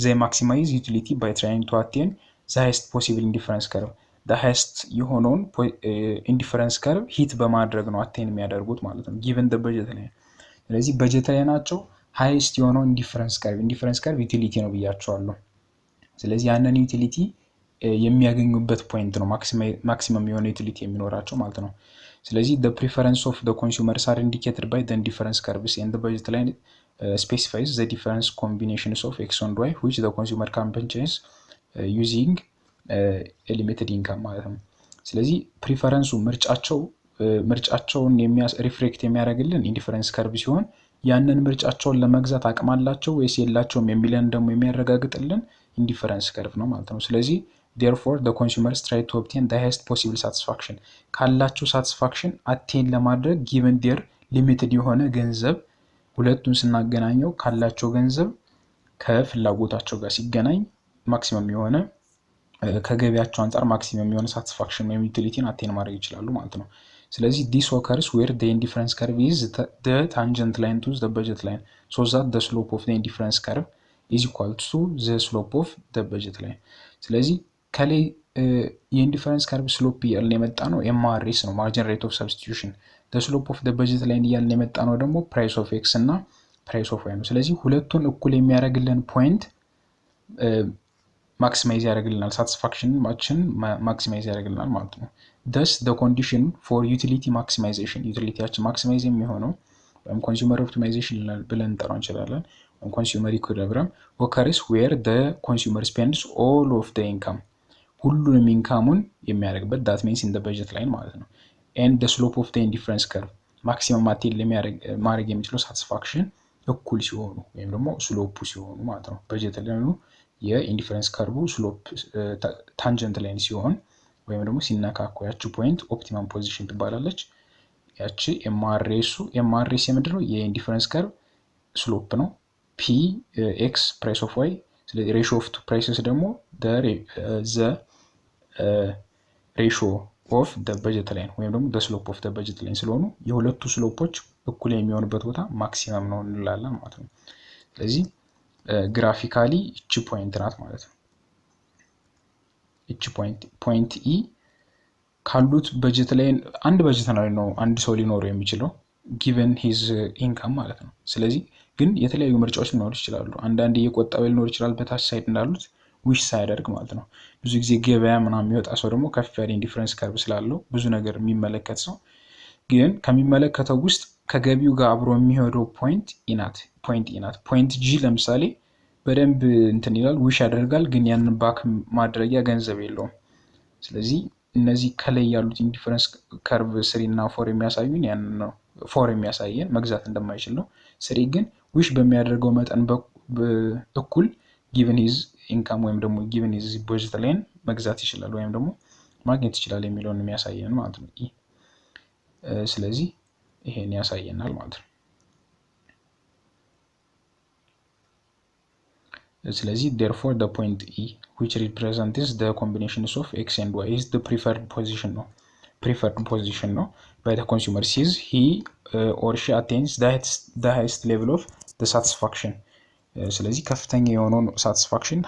they maximize utility by trying to attain the highest possible indifference curve the highest የሆነውን indifference curve hit በማድረግ ነው attain የሚያደርጉት ማለት ነው given the budget ላይ ስለዚህ budget ላይ ናቸው highest የሆነውን indifference curve utility ነው ብያቸዋለሁ ስለዚህ ያንን utility የሚያገኙበት ፖይንት ነው maximum የሆነ utility የሚኖራቸው ማለት ነው ስለዚህ the preference of the consumers are indicated by the indifference curves and the budget line specifies the difference combinations of x and y which the consumer can purchase using limited income ማለት ነው ስለዚህ ፕሪፈረንሱ ምርጫቸውን ሪፍሌክት የሚያደርግልን ኢንዲፈረንስ ከርቭ ሲሆን ያንን ምርጫቸውን ለመግዛት አቅም አላቸው ወይስ የላቸውም የሚለን ደግሞ የሚያረጋግጥልን ኢንዲፈረንስ ከርቭ ነው ማለት ነው ስለዚህ therefore the consumers try to obtain the highest possible satisfaction ካላቸው satisfaction attain ለማድረግ given their limited የሆነ ገንዘብ ሁለቱን ስናገናኘው ካላቸው ገንዘብ ከፍላጎታቸው ጋር ሲገናኝ ማክሲመም የሆነ ከገቢያቸው አንፃር ማክሲመም የሆነ ሳቲስፋክሽን ወይም ዩቲሊቲን አቴን ማድረግ ይችላሉ ማለት ነው። ስለዚህ this occurs where the indifference curve is the tangent line to the budget line so that the slope of the indifference curve is equal to the slope of the budget line። ስለዚህ ከላይ የኢንዲፈረንስ ከርቭ ስሎፕ እያልን የመጣ ነው MRS ነው marginal rate of substitution። the slope of the budget line እያልን የመጣ ነው ደግሞ price of x እና price of y ነው። ስለዚህ ሁለቱን እኩል የሚያደርግልን ፖይንት ማክሲማይዝ ያደርግልናል፣ ሳቲስፋክሽን ማክሲማይዝ ያደርግልናል ማለት ነው። thus the condition for utility maximization ዩቲሊቲያችን ማክሲማይዝ የሚሆነው ወይም consumer optimization ብለን እንጠራው እንችላለን ወይም consumer equilibrium occurs where the consumer spends all of the income ሁሉንም ኢንካሙን የሚያደርግበት that means in the budget line ማለት ነው። and the slope of the indifference curve ማክሲመም አቴን ማድረግ የሚችለው ሳቲስፋክሽን እኩል ሲሆኑ ወይም ደግሞ ስሎፑ ሲሆኑ ማለት ነው። በጀት ላይኑ የኢንዲፈረንስ ከርቡ ስሎፕ ታንጀንት ላይን ሲሆን ወይም ደግሞ ሲነካኩ ያቺ ፖይንት ኦፕቲመም ፖዚሽን ትባላለች። ያቺ ኤምአርኤስ የምንድነው የኢንዲፈረንስ ከርቭ ስሎፕ ነው። ፒ ኤክስ ፕራይስ ኦፍ ዋይ። ስለዚህ ሬሽዮ ኦፍ ቱ ፕራይስስ ደግሞ ዘ ሬሽዮ ኦፍ ደ በጀት ላይን ወይም ደግሞ ደ ስሎፕ ኦፍ ደ በጀት ላይን ስለሆኑ የሁለቱ ስሎፖች እኩል የሚሆንበት ቦታ ማክሲመም ነው እንላለን ማለት ነው። ስለዚህ ግራፊካሊ እቺ ፖይንት ናት ማለት ነው። እቺ ፖይንት ኢ ካሉት በጀት ላይ አንድ በጀት ነው አንድ ሰው ሊኖረው የሚችለው given his income ማለት ነው። ስለዚህ ግን የተለያዩ ምርጫዎች ሊኖሩ ይችላሉ። አንዳንድ እየቆጠበ ሊኖር ይችላል በታች ሳይድ እንዳሉት ዊሽ ሳያደርግ ማለት ነው። ብዙ ጊዜ ገበያ ምናምን የሚወጣ ሰው ደግሞ ከፍ ያለ ኢንዲፈረንስ ከርቭ ስላለው ብዙ ነገር የሚመለከት ሰው ግን ከሚመለከተው ውስጥ ከገቢው ጋር አብሮ የሚሄደው ፖይንት ኢናት ፖይንት ጂ ለምሳሌ በደንብ እንትን ይላል ዊሽ ያደርጋል ግን ያን ባክ ማድረጊያ ገንዘብ የለውም። ስለዚህ እነዚህ ከላይ ያሉት ኢንዲፈረንስ ከርቭ 3 እና 4 የሚያሳዩን ያን ነው። 4 የሚያሳየን መግዛት እንደማይችል ነው። 3 ግን ዊሽ በሚያደርገው መጠን በኩል given his income ወይም ደግሞ given his budget line መግዛት ይችላል ወይም ደግሞ ማግኘት ይችላል የሚለውን የሚያሳየን ማለት ነው። ስለዚህ ይሄን ያሳየናል ማለት ነው። ስለዚህ therefore the point E which represents the combinations of x and y is the preferred position no by the consumer sees he or she attains the highest level of the satisfaction ስለዚህ ከፍተኛ የሆነውን ሳቲስፋክሽን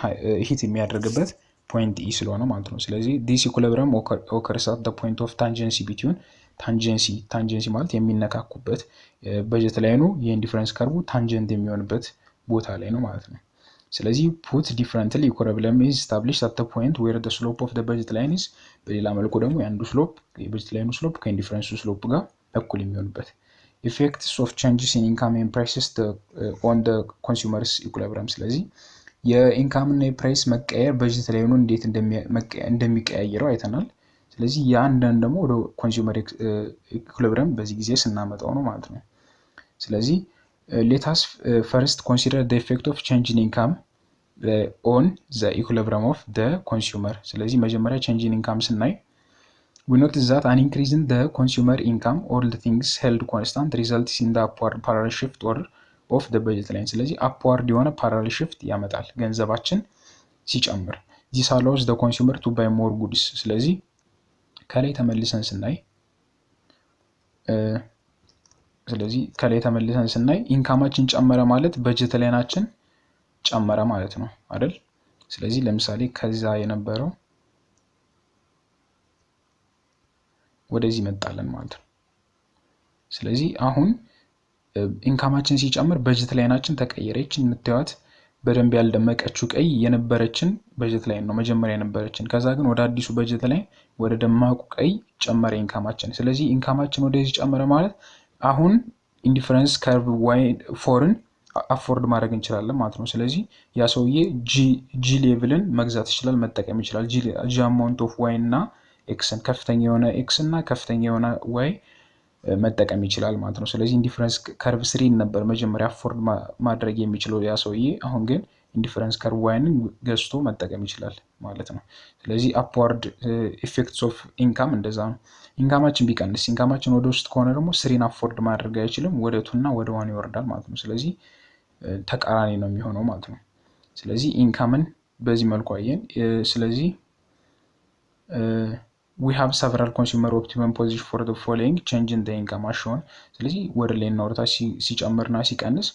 ሂት የሚያደርግበት ፖይንት ኢ ስለሆነ ማለት ነው። ስለዚህ this equilibrium occurs at the point of tangency between tangency ማለት የሚነካኩበት በጀት ላይ ነው የኢንዲፈረንስ ከርቡ ታንጀንት የሚሆንበት ቦታ ላይ ነው ማለት ነው። ስለዚህ put differently equilibrium is established at the point where the slope of the budget line is በሌላ መልኩ ደግሞ የአንዱ ስሎፕ የበጀት ላይኑ ስሎፕ ከኢንዲፈረንሱ ስሎፕ ጋር እኩል የሚሆንበት effects of changes in income and prices on the consumers equilibrium ስለዚህ የኢንካም እና የፕራይስ መቀየር በጀት ላይኑ እንዴት እንደሚቀያየረው አይተናል። ስለዚህ ያንዳንድ ደግሞ ወደ ኮንሱመር ኢኩሊብሪየም በዚህ ጊዜ ስናመጣው ነው ማለት ነው። ስለዚህ let us first consider the effect of change in income on the equilibrium of the consumer ስለዚህ መጀመሪያ change in income ስናይ we notice that an increase in the consumer income all the things held constant results in the upward parallel shift or of the budget line ስለዚህ upward የሆነ parallel shift ያመጣል ገንዘባችን ሲጨምር this allows the consumer to buy more goods ስለዚህ ከላይ ተመልሰን ስናይ ኢንካማችን ጨመረ ማለት በጀት ላይናችን ጨመረ ማለት ነው አይደል? ስለዚህ ለምሳሌ ከዛ የነበረው ወደዚህ መጣለን ማለት ነው። ስለዚህ አሁን ኢንካማችን ሲጨምር በጀት ላይናችን ተቀየረች። እንታዩት በደንብ ያልደመቀችው ቀይ የነበረችን በጀት ላይ ነው መጀመሪያ የነበረችን። ከዛ ግን ወደ አዲሱ በጀት ላይ ወደ ደማቁ ቀይ ጨመረ ኢንካማችን። ስለዚህ ኢንካማችን ወደዚህ ጨመረ ማለት አሁን ኢንዲፈረንስ ከርቭ ዋይ ፎርን አፎርድ ማድረግ እንችላለን ማለት ነው። ስለዚህ ያ ሰውዬ ጂ ሌቭልን መግዛት ይችላል መጠቀም ይችላል። ጂ አማውንት ኦፍ ዋይ እና ኤክስን ከፍተኛ የሆነ ኤክስ እና ከፍተኛ የሆነ ዋይ መጠቀም ይችላል ማለት ነው። ስለዚህ ኢንዲፈረንስ ከርቭ 3 ነበር መጀመሪያ አፎርድ ማድረግ የሚችለው ያ ሰውዬ። አሁን ግን ኢንዲፈረንስ ከርቭ ዋይን ገዝቶ መጠቀም ይችላል ማለት ነው። ስለዚህ አፕዋርድ ኢፌክትስ ኦፍ ኢንካም እንደዛ ነው። ኢንካማችን ቢቀንስ ኢንካማችን ወደ ውስጥ ከሆነ ደግሞ 3 አፎርድ ማድረግ አይችልም ወደ 2 እና ወደ 1 ይወርዳል ማለት ነው። ስለዚህ ተቃራኒ ነው የሚሆነው ማለት ነው። ስለዚህ ኢንካምን በዚህ መልኩ አየን ስለዚህ we have several consumer optimum position for the following change in the income as shown ስለዚህ ወደ ላይ እና ወደታች ሲጨምርና ሲቀንስ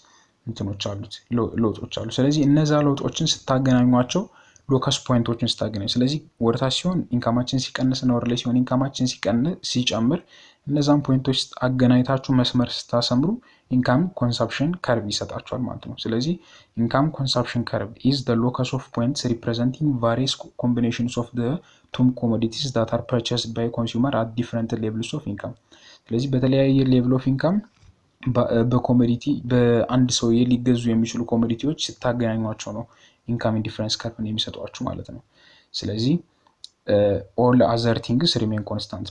እንትኖች አሉት ሎጦች አሉ ስለዚህ እነዛ ሎጦችን ስታገናኙአቸው ሎከስ ፖይንቶችን ስታገናኙ ስለዚህ ወደታች ሲሆን ኢንካማችን ሲቀንስና ወደ ላይ ሲሆን ኢንካማችን ሲጨምር እነዛን ፖይንቶች አገናኝታችሁ መስመር ስታሰምሩ income consumption curve ይሰጣችኋል ማለት ነው ስለዚህ income consumption curve is the locus of points representing various combinations of the two commodities that are purchased by consumer at different levels of income ስለዚህ በተለያየ level of income በኮሞዲቲ በአንድ ሰው ሊገዙ የሚችሉ ኮሞዲቲዎች ስታገናኙአቸው ነው income indifference curve የሚሰጧችሁ ማለት ነው ስለዚህ all other things remain constant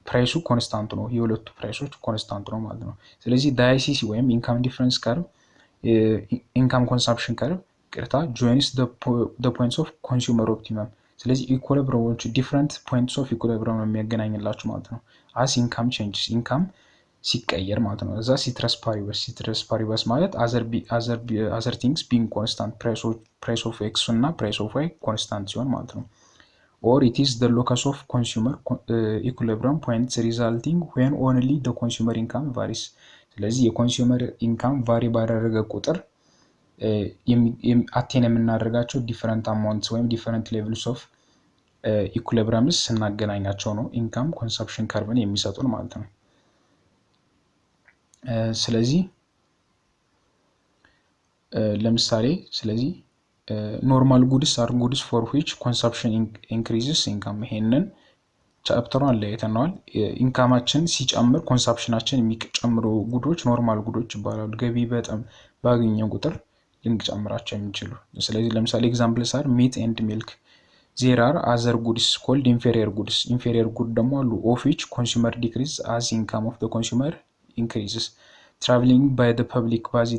ፕራይሱ ኮንስታንት ነው የሁለቱ ፕራይሶች ኮንስታንት ነው ማለት ነው ስለዚህ ዳይሲሲ ወይም ኢንካም ዲፈረንስ ካርቭ ኢንካም ኮንሰምፕሽን ካርቭ joins the points of consumer optimum ስለዚህ ኢኩሊብሪየሞች ዲፈረንት ፖይንትስ ኦፍ ኢኩሊብሪየም የሚያገናኝላችሁ ማለት ነው as income changes ኢንካም ሲቀየር ማለት ነው እዛ ሲትረስ ፓሪበስ ማለት other things being constant price of x እና price of y constant ሲሆን ማለት ነው or it is the locus of consumer equilibrium points resulting when only the consumer income varies ስለዚህ የኮንሱመር ኢንካም ቫሪ ባደረገ ቁጥር አቴን የምናደርጋቸው ዲፈረንት አማውንትስ ወይም ዲፈረንት ሌቭልስ ኦፍ ኢኩሊብሪየምስ ስናገናኛቸው ነው ኢንካም ኮንሰምፕሽን ካርቭን የሚሰጡን ማለት ነው ስለዚህ ለምሳሌ ስለዚህ normal goods are goods for which consumption increases income ይሄንን ቻፕተሩን ላይ አይተናል ኢንካማችን ሲጨምር ኮንሰምፕሽናችን የሚጨምሩ ጉዶች ኖርማል ጉዶች ይባላሉ ገቢ በጣም ባገኘው ቁጥር ልንጨምራቸው የሚችሉ ስለዚህ ለምሳሌ ኤግዛምፕልስ are meat and milk there are other goods called inferior good ደግሞ አሉ of which consumer decrease as income of the consumer increases traveling by the public bus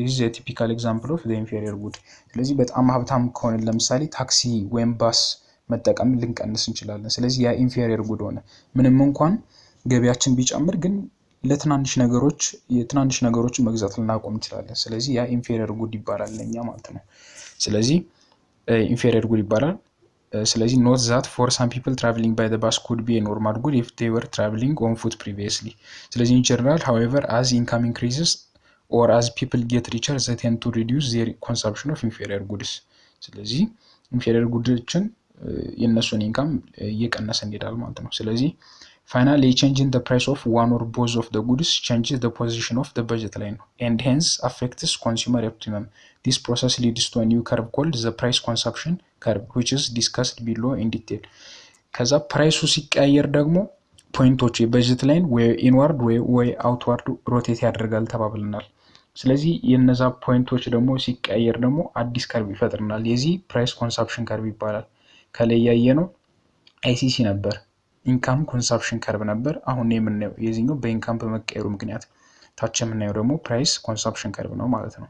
is a typical example of the inferior good ስለዚህ በጣም ሀብታም ከሆነ ለምሳሌ ታክሲ ወይም ባስ መጠቀም ልንቀንስ እንችላለን ስለዚህ ያ ኢንፌሪየር ጉድ ሆነ ምንም እንኳን ገቢያችን ቢጨምር ግን ለትናንሽ ነገሮችን መግዛት ልናቆም እንችላለን ስለዚህ ያ ኢንፌሪየር ጉድ ይባላል ለኛ ማለት ነው ስለዚህ ኢንፌሪየር ጉድ ይባላል ስለዚህ note that for some people traveling by the bus could be a normal good if they were traveling on foot previously ስለዚህ in general however as income increases or as people get richer they tend to reduce their consumption of inferior goods ስለዚህ inferior goodsችን የነሱን ኢንካም እየቀነሰ እንዲዳል ማለት ነው ስለዚህ finally changing the price of one or both of the goods changes the position of the budget line and hence affects consumer optimum this process leads to a new curve called the price consumption curve which is discussed below in detail ከዛ ፕራይሱ ሲቀየር ደግሞ ፖይንቶች የበጀት ላይን ወይ ኢንዋርድ ወይ አውትዋርድ ሮቴት ያደርጋል ተባብለናል ስለዚህ የነዛ ፖይንቶች ደግሞ ሲቀየር ደግሞ አዲስ ከርቭ ይፈጥርናል የዚህ ፕራይስ ኮንሰምፕሽን ከርቭ ይባላል ከላይ ያየነው አይሲሲ ነበር ኢንካም ኮንሰምፕሽን ከርቭ ነበር አሁን የምናየው የዚህኛው በኢንካም በመቀየሩ ምክንያት ታች የምናየው ደግሞ ፕራይስ ኮንሰምፕሽን ከርቭ ነው ማለት ነው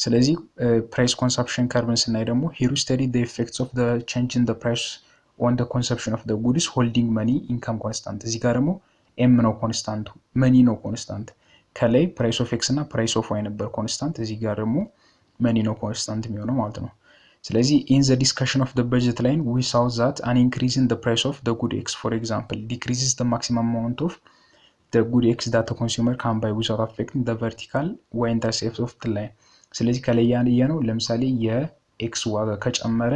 ስለዚህ ፕራይስ ኮንሰምፕሽን ከርቭን ስናይ ደግሞ here we study the effects of the change in the price on the consumption of the goods holding money income constant እዚህ ጋር ደግሞ m ነው ኮንስታንቱ money ነው ኮንስታንት ከላይ price of x እና price of y ነበር ኮንስታንት እዚህ ጋር ደግሞ money ነው ኮንስታንት የሚሆነው ማለት ነው ስለዚህ in the discussion of the budget line we saw that an increase in the price of the good x for example decreases the maximum amount of the good x that the consumer can buy without affecting the vertical y intercept of the line ስለዚህ ከላይ ያየነው ለምሳሌ የx ዋጋ ከጨመረ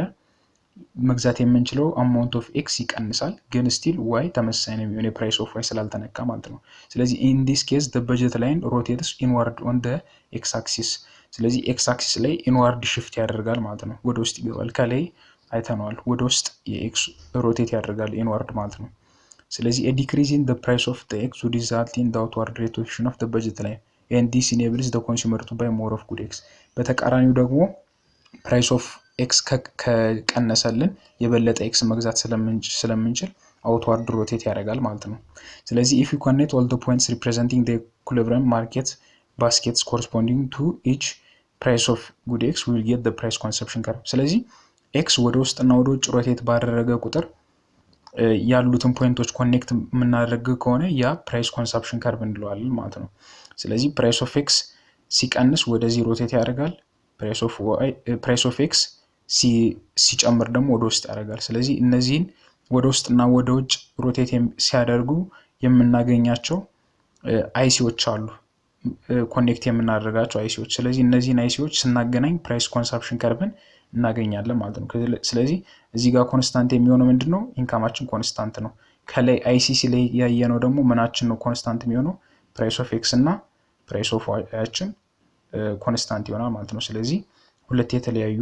መግዛት የምንችለው amount of x ይቀንሳል ግን still y ተመሳሳይ ነው የሚሆነው price of y ስላልተነካ ማለት ነው ስለዚህ in this case the budget line rotates inward on the x axis ስለዚህ x axis ላይ inward shift ያደርጋል ማለት ነው ወደ ውስጥ ይገባል ከላይ አይተናል ወደ ውስጥ የx ሮቴት ያደርጋል inward ማለት ነው ስለዚህ a decrease in the price of the x would result in the outward rotation of the budget line and this enables the consumer to buy more of good x በተቃራኒው ደግሞ price of x ከቀነሰልን የበለጠ x መግዛት ስለምንችል outward rotate ያደርጋል ማለት ነው ስለዚህ if you connect all the points representing the equilibrium market baskets corresponding to each price of good x we will get the price consumption curve ስለዚህ x ወደ ውስጥና ወደ ውጭ ሮቴት ባደረገ ቁጥር ያሉትን ፖይንቶች ኮኔክት የምናደርግ ከሆነ ያ ፕራይስ ኮንሰምፕሽን ከርቭ እንለዋለን ማለት ነው ስለዚህ price of x ሲቀንስ ወደ 0 ሮቴት ያደርጋል price of x ሲጨምር ደግሞ ወደ ውስጥ ያደርጋል ስለዚህ እነዚህን ወደ ውስጥና ወደ ውጭ ሮቴት ሲያደርጉ የምናገኛቸው አይሲዎች አሉ ኮኔክት የምናደርጋቸው አይሲዎች ስለዚህ እነዚህን አይሲዎች ስናገናኝ ፕራይስ ኮንሰፕሽን ከርቭን እናገኛለን ማለት ነው ስለዚህ እዚህ ጋር ኮንስታንት የሚሆነው ምንድነው ኢንካማችን ኮንስታንት ነው ከላይ አይሲሲ ላይ ያየነው ደግሞ ምናችን ነው ኮንስታንት የሚሆነው ፕራይስ ኦፍ ኤክስ እና ፕራይስ ኦፍ ዋይችን ኮንስታንት ይሆናል ማለት ነው ስለዚህ ሁለት የተለያዩ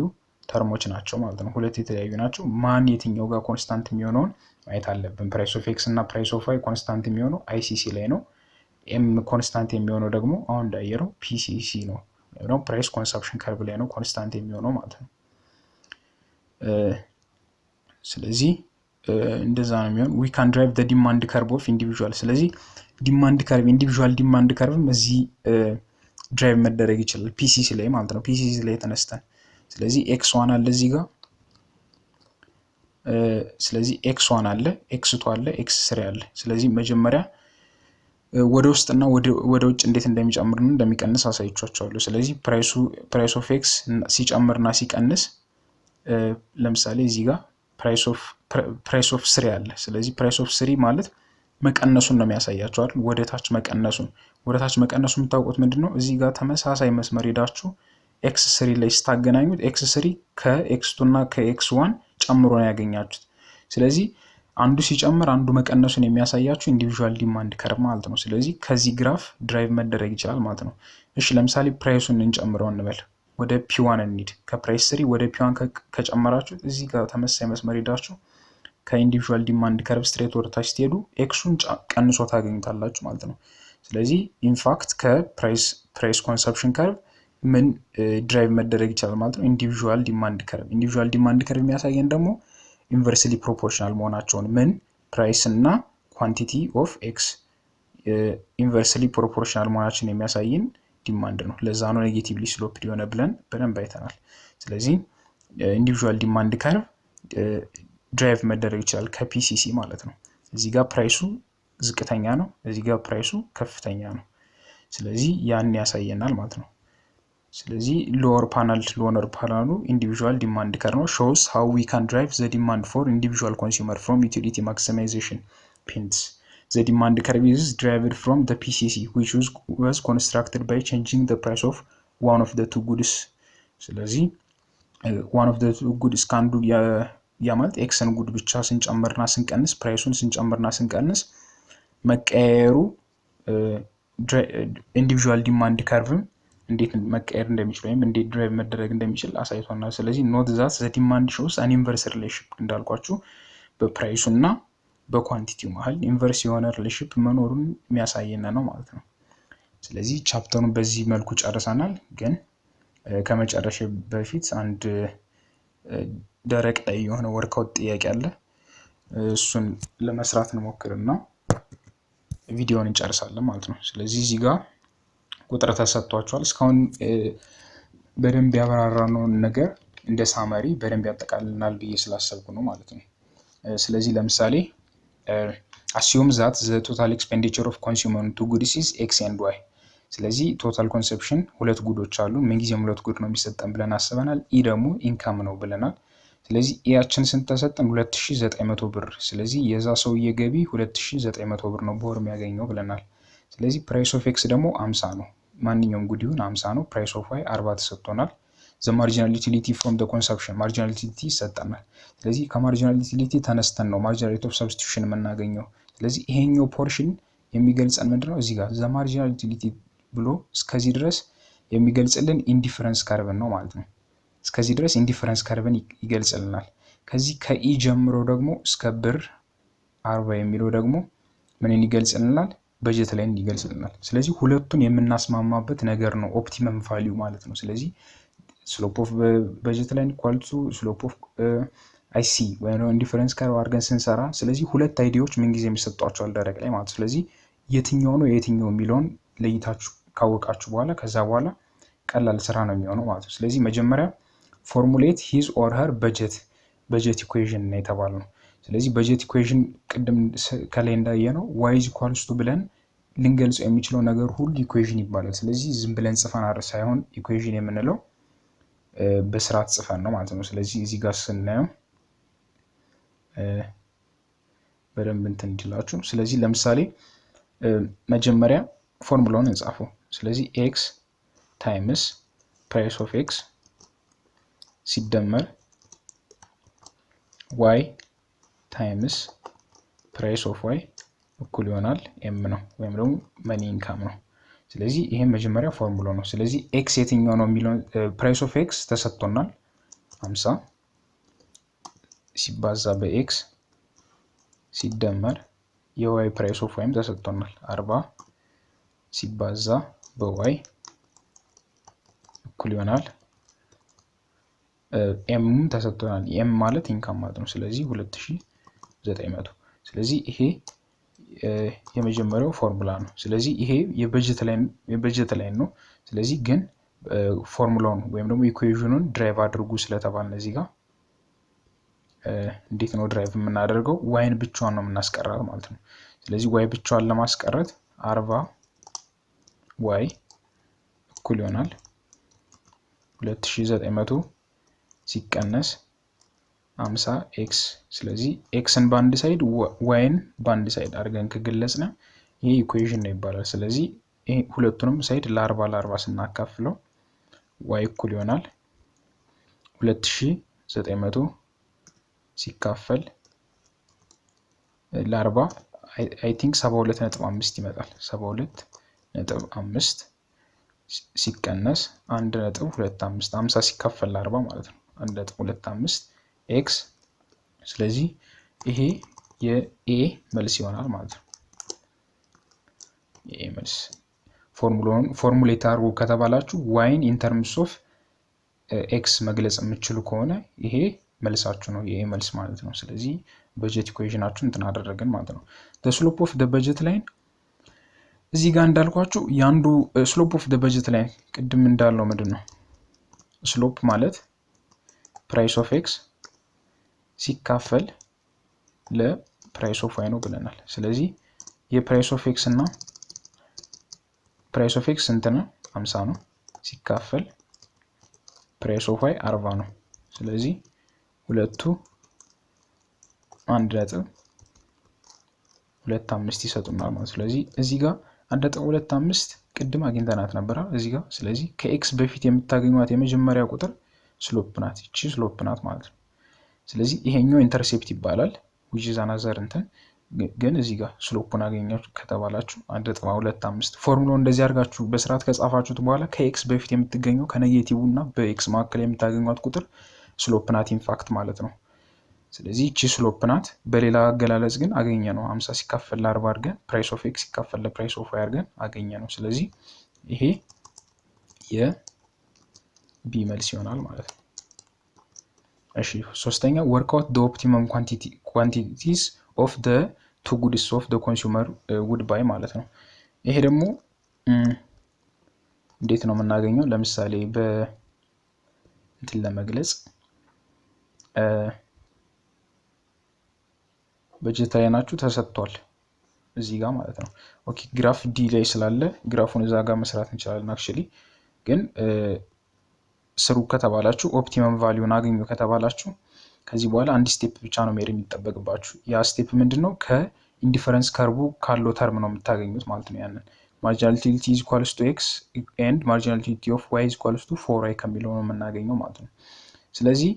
ተርሞች ናቸው ማለት ነው ሁለት የተለያዩ ናቸው ማን የትኛው ጋር ኮንስታንት የሚሆነውን ማየት አለብን ፕራይስ ኦፍ ኤክስ እና ፕራይስ ኦፍ ዋይ ኮንስታንት የሚሆነው አይሲሲ ላይ ነው ኤም ኮንስታንት የሚሆነው ደግሞ አሁን እንዳየረው ፒሲሲ ነው ፕራይስ ኮንሰፕሽን ከርቭ ላይ ነው ኮንስታንት የሚሆነው ማለት ነው ስለዚህ እንደዛ ነው የሚሆነው we can drive the demand curve of individual ስለዚህ demand curve individual demand curve እዚህ ድራይቭ መደረግ ይችላል ፒሲሲ ላይ ማለት ነው ፒሲሲ ላይ ተነስተን ስለዚህ x1 አለ እዚህ ጋር ስለዚህ x1 አለ x2 አለ x3 አለ ስለዚህ መጀመሪያ ወደ ውስጥና ወደ ውጭ እንዴት እንደሚጨምርና እንደሚቀንስ አሳይቻችኋለሁ ስለዚህ ፕራይስ ኦፍ x ሲጨምርና ሲቀንስ ለምሳሌ እዚህ ጋር ፕራይስ ኦፍ 3 አለ ስለዚህ ፕራይስ ኦፍ 3 ማለት መቀነሱን ነው የሚያሳያችሁ አይደል ወደታች መቀነሱን ታውቁት ምንድነው እዚህ ጋር ተመሳሳይ መስመር ሄዳችሁ x3 ላይ ስታገናኙት x3 ከx2 እና ከx1 ጨምሮ ነው ያገኛችሁት ስለዚህ አንዱ ሲጨምር አንዱ መቀነሱን የሚያሳያችሁ ኢንዲቪጁዋል ዲማንድ ከርቭ ማለት ነው ስለዚህ ከዚህ ግራፍ ድራይቭ መደረግ ይችላል ማለት ነው እሺ ለምሳሌ ፕራይሱን እንጨምረው እንበል ወደ p1 እንሂድ ከፕራይስ 3 ወደ p1 ከጨመራችሁ እዚህ ጋር ተመሳሳይ መስመር ሄዳችሁ ከኢንዲቪጁዋል ዲማንድ ከርቭ ስትሬት ወደታች ስትሄዱ ኤክሱን ቀንሶ ታገኙታላችሁ ማለት ነው ስለዚህ ኢንፋክት ከፕራይስ ኮንሰፕሽን ከርቭ ምን ድራይቭ መደረግ ይችላል ማለት ነው ኢንዲቪጁዋል ዲማንድ ከርቭ የሚያሳየን ደግሞ ኢንቨርስሊ ፕሮፖርሽናል መሆናቸውን ምን ፕራይስ እና ኳንቲቲ ኦፍ ኤክስ ኢንቨርስሊ ፕሮፖርሽናል መሆናቸውን የሚያሳየን ዲማንድ ነው ለዛ ነው ኔጌቲቭሊ ስሎፕድ የሆነ ብለን በደንብ አይተናል ስለዚህ ኢንዲቪጁዋል ዲማንድ ከርቭ ድራይቭ መደረግ ይችላል ከፒሲሲ ማለት ነው እዚህ ጋር ፕራይሱ ዝቅተኛ ነው እዚህ ጋር ፕራይሱ ከፍተኛ ነው ስለዚህ ያን ያሳየናል ማለት ነው ስለዚህ lower panel individual demand curve shows how we can drive the demand for individual consumer from utility maximization pins the demand curve is derived from the PCC which was constructed by changing the price of one of the two goods ስለዚህ one of the two goods ካንዱ ያማልት ኤክስን ጉድ ብቻ ስንጨምርና ስንቀንስ ፕራይሱን ስንጨምርና ስንቀንስ መቀየሩ ኢንዲቪጁዋል ዲማንድ ከርቭ እንዴት መቀየር እንደሚችል ወይም እንዴት ድራይቭ መደረግ እንደሚችል አሳይቷናል ስለዚህ ኖት ዛት ዘ ዲማንድ ሾውስ አን ኢንቨርስ ሪሌሽንሺፕ እንዳልኳችሁ በፕራይሱና በኳንቲቲው መሃል ኢንቨርስ የሆነ ሪሌሽንሺፕ መኖሩን የሚያሳየን ነው ማለት ነው ስለዚህ ቻፕተሩን በዚህ መልኩ ጨርሰናል ግን ከመጨረሻ በፊት አንድ ደረቅ ላይ የሆነ ወርክአውት ጥያቄ አለ እሱን ለመስራት እንሞክርና ቪዲዮውን እንጨርሳለን ማለት ነው ስለዚህ እዚህ ጋር ቁጥር ተሰጥቷቸዋል እስካሁን በደንብ ያብራራነው ነገር እንደ ሳመሪ በደንብ ያጠቃልልናል ብዬ ስላሰብኩ ነው ማለት ነው ስለዚህ ለምሳሌ assume that the total expenditure of consumer to goods is x and y ስለዚህ ቶታል ኮንሰፕሽን ሁለት ጉዶች አሉ ምንጊዜም ሁለት ጉድ ነው የሚሰጠን ብለን አስበናል ኢ ደግሞ ኢንካም ነው ብለናል ስለዚህ ኢያችን ስንት ተሰጠን 2900 ብር ስለዚህ የዛ ሰው የገቢ 2900 ብር ነው በወር የሚያገኘው ብለናል ስለዚህ ፕራይስ ኦፍ ኤክስ ደግሞ 50 ነው ማንኛውም ጉድ ይሁን 50 ነው ፕራይስ ኦፍ ዋይ 40 ተሰጥቶናል the marginal utility from the consumption marginal utility ይሰጠናል ስለዚህ ከማርጂናል ዩቲሊቲ ተነስተን ነው marginal rate of substitution የምናገኘው ስለዚህ ይሄኛው ፖርሽን የሚገልጸን ምንድነው እዚህ ጋር the marginal utility ብሎ እስከዚህ ድረስ የሚገልጽልን ኢንዲፈረንስ ከርቭን ነው ማለት ነው እስከዚህ ድረስ ኢንዲፈረንስ ከርቭን ይገልጽልናል ከዚህ ከኢ ጀምሮ ደግሞ እስከ ብር 40 የሚለው ደግሞ ምንን ይገልጽልናል በጀት ላይን ይገልጽልናል ስለዚህ ሁለቱን የምናስማማበት ነገር ነው ኦፕቲመም ቫልዩ ማለት ነው ስለዚህ ስሎፕ ኦፍ በጀት ላይን ኢኳል ቱ ስሎፕ ኦፍ አይሲ ወይ ነው ኢንዲፈረንስ ከርቭ አድርገን ስንሰራ ስለዚህ ሁለት አይዲያዎች ምን ጊዜ የሚሰጣቸው ደረቅ ላይ ማለት ስለዚህ የትኛው ነው የትኛው የሚለውን ለይታችሁ ካወቃችሁ በኋላ ከዛ በኋላ ቀላል ስራ ነው የሚሆነው ማለት ነው ስለዚህ መጀመሪያ ፎርሙሌት ሂዝ ኦር ሄር በጀት ኢኩዌሽን ነው የተባለው ስለዚህ በጀት ኢኩዌሽን ቅድም ከላይ እንዳየነው y = ብለን ልንገልጸው የሚችለው ነገር ሁሉ ኢኩዌሽን ይባላል ስለዚህ ዝም ብለን ጽፈን ሳይሆን ኢኩዌሽን የምንለው በስርዓት ጽፈን ነው ማለት ነው። ስለዚህ እዚህ ጋር ስናየው በደንብ እንትን እንዲላችሁ ስለዚህ ለምሳሌ መጀመሪያ ፎርሙላውን እንጻፈው። ስለዚህ x ታይምስ ፕራይስ ኦፍ x ሲደመር y ታይምስ ፕራይስ ኦፍ y እኩል ይሆናል m ነው ወይም ደግሞ መኒ ኢንካም ነው። ስለዚህ ይሄ መጀመሪያ ፎርሙላው ነው። ስለዚህ x የትኛው ነው የሚለው ፕራይስ ኦፍ x ተሰጥቶናል 50 ሲባዛ በx ሲደመር የy ፕራይስ ኦፍ y ተሰጥቶናል 40 ሲባዛ በy እኩል ይሆናል m ተሰጥቶናል። m ማለት ኢንካም ማለት ነው። ስለዚህ 2900 ስለዚህ ይሄ የመጀመሪያው ፎርሙላ ነው። ስለዚህ ይሄ የበጀት ላይን ነው። ስለዚህ ግን ፎርሙላውን ወይም ደግሞ ኢኩዌሽኑን ድራይቭ አድርጉ ስለተባልን እዚህ ጋር እንዴት ነው ድራይቭ የምናደርገው? ዋይን ብቻዋን ነው የምናስቀራት ማለት ነው። ስለዚህ ዋይ ብቻዋን ለማስቀረት 40 ዋይ እኩል ይሆናል 2900 ሲቀነስ 50 ኤክስ። ስለዚህ ኤክስን በአንድ ሳይድ ዋይን በአንድ ሳይድ አድርገን ከገለጽን ይሄ ኢኩዌሽን ነው ይባላል። ስለዚህ ይሄ ሁለቱንም ሳይድ ለ40 ስናካፍለው ዋይ እኩል ይሆናል 2900 ሲካፈል ለ40 አይ ቲንክ 72.5 ይመጣል። 72.5 ሲቀነስ 1.25 50 ሲካፈል ለ40 ማለት ነው 1.25 ኤክስ። ስለዚህ ይሄ የኤ መልስ ይሆናል ማለት ነው። የኤ መልስ ፎርሙላውን ፎርሙሌት አድርጉ ከተባላችሁ ዋይን ኢን ተርምስ ኦፍ ኤክስ መግለጽ የምትችሉ ከሆነ ይሄ መልሳችሁ ነው የኤ መልስ ማለት ነው። ስለዚህ በጀት ኢኩዌሽናችሁን እንትን አደረግን ማለት ነው። the slope of the budget line እዚህ ጋር እንዳልኳችሁ ያንዱ slope of the budget line ቅድም እንዳልነው ምንድነው slope ማለት price of x ሲካፈል ለprice of y ነው ብለናል። ስለዚህ የprice of x እና price of x ስንት ነው? 50 ነው ሲካፈል price of y 40 ነው። ስለዚህ ሁለቱ 1.25 ይሰጡናል ማለት ነው። ስለዚህ እዚህ ጋር 1.25 ቅድም አግኝተናት ነበር እዚህ ጋር። ስለዚህ ከኤክስ በፊት የምታገኙት የመጀመሪያ ቁጥር ስሎፕ ናት። እቺ ስሎፕ ናት ማለት ነው። ስለዚህ ይሄኛው ኢንተርሴፕት ይባላል which is another እንትን ግን እዚህ ጋር ስሎፑን አገኛችሁ ከተባላችሁ 1.25 ፎርሙላው እንደዚህ አድርጋችሁ በስርዓት ከጻፋችሁት በኋላ ከኤክስ በፊት የምትገኘው ከኔጌቲቭ እና በኤክስ መካከል የምታገኙት ቁጥር ስሎፕ ናት ኢንፋክት ማለት ነው። ስለዚህ እቺ ስሎፕ ናት። በሌላ አገላለጽ ግን አገኘ ነው 50 ሲካፈል ለ40 አድርገን ፕራይስ ኦፍ ኤክስ ሲካፈል ለፕራይስ ኦፍ ዋይ አድርገን አገኘ ነው። ስለዚህ ይሄ የቢ መልስ ይሆናል ማለት ነው። እሺ ሶስተኛ work out the optimum quantities of the two goods of the consumer would buy ማለት ነው። ይሄ ደግሞ እንዴት ነው የምናገኘው? ለምሳሌ እንትን ለመግለጽ በጀት ላይ ናችሁ ተሰጥቷል እዚህ ጋር ማለት ነው። ኦኬ ግራፍ ዲ ላይ ስላለ ግራፉን እዛ ጋር መስራት እንችላለን። አክቹሊ ግን ስሩ ከተባላችሁ ኦፕቲመም ቫልዩን አገኙ ከተባላችሁ ከዚህ በኋላ አንድ ስቴፕ ብቻ ነው መሄድ የሚጠበቅባችሁ። ያ ስቴፕ ምንድነው? ከኢንዲፈረንስ ከርቡ ካለው ተርም ነው የምታገኙት ማለት ነው። ያንን marginal utility is equals to x and marginal utility of y is equals to 4y ከሚለው ነው የምናገኘው ማለት ነው። ስለዚህ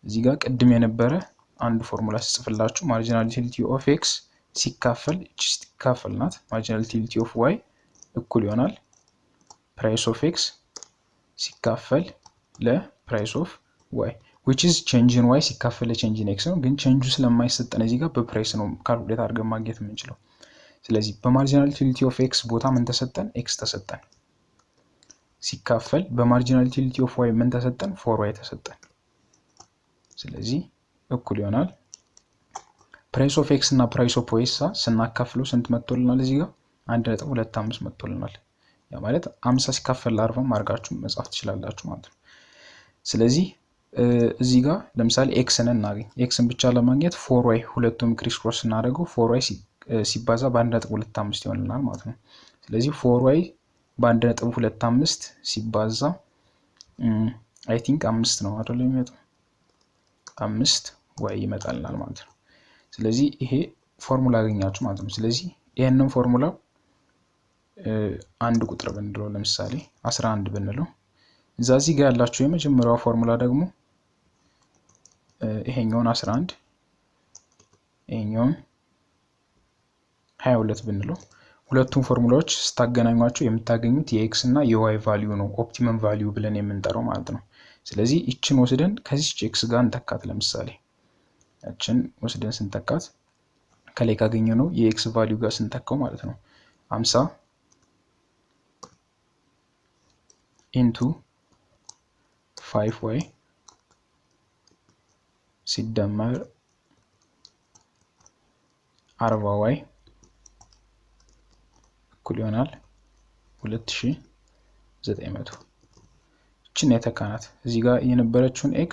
እዚህ ጋር ቅድም የነበረ አንድ ፎርሙላ ጽፍላችሁ marginal utility of x ሲካፈል እቺ ሲካፈል ናት marginal utility of y እኩል ይሆናል price of x ሲካፈል ለprice of y which is change in y ሲካፈል ለchange in x ነው። ግን change ስለማይሰጠን እዚህ ጋር በፕራይስ ነው ካልኩሌት አድርገን ማግኘት የምንችለው። ስለዚህ በmarginal utility of x ቦታ ምን ተሰጠን? x ተሰጠን ሲካፈል በmarginal utility of y ምን ተሰጠን? 4y ተሰጠን። ስለዚህ እኩል ይሆናል price of x እና price of y ስናካፍለው ስንት መጥቶልናል? እዚህ ጋር 1.25 መጥቶልናል። ያ ማለት 50 ሲካፈል ለ40 ማርጋችሁ መጻፍ ትችላላችሁ ማለት ነው። ስለዚህ እዚህ ጋር ለምሳሌ x ን እናገኝ። x ን ብቻ ለማግኘት 4y ሁለቱም ክሪስ ክሮስ እናደርገው 4y ሲባዛ በ1.25 ይሆንልናል ማለት ነው። ስለዚህ 4y በ1.25 ሲባዛ አይ ቲንክ 5 ነው አይደል የሚመጣው 5 y ይመጣልናል ማለት ነው። ስለዚህ ይሄ ፎርሙላ አገኛችሁ ማለት ነው። ስለዚህ ይሄንን ፎርሙላ አንድ ቁጥር ብንለው ለምሳሌ 11 ብንለው እዚህ ጋር ያላችሁ የመጀመሪያው ፎርሙላ ደግሞ ይሄኛውን 11 ይሄኛውን 22 ብንለው ሁለቱም ፎርሙላዎች ስታገናኟቸው የምታገኙት የx እና የy ቫልዩ ነው ኦፕቲመም ቫልዩ ብለን የምንጠራው ማለት ነው። ስለዚህ እቺን ወስደን ከዚህ x ጋር እንተካት። ለምሳሌ እቺን ወስደን ስንተካት ከላይ ካገኘነው የx ቫልዩ ጋር ስንተካው ማለት ነው 50 into 5y ሲደመር 40y እኩል ይሆናል 2900 እቺን የተካናት እዚህ ጋር የነበረችውን x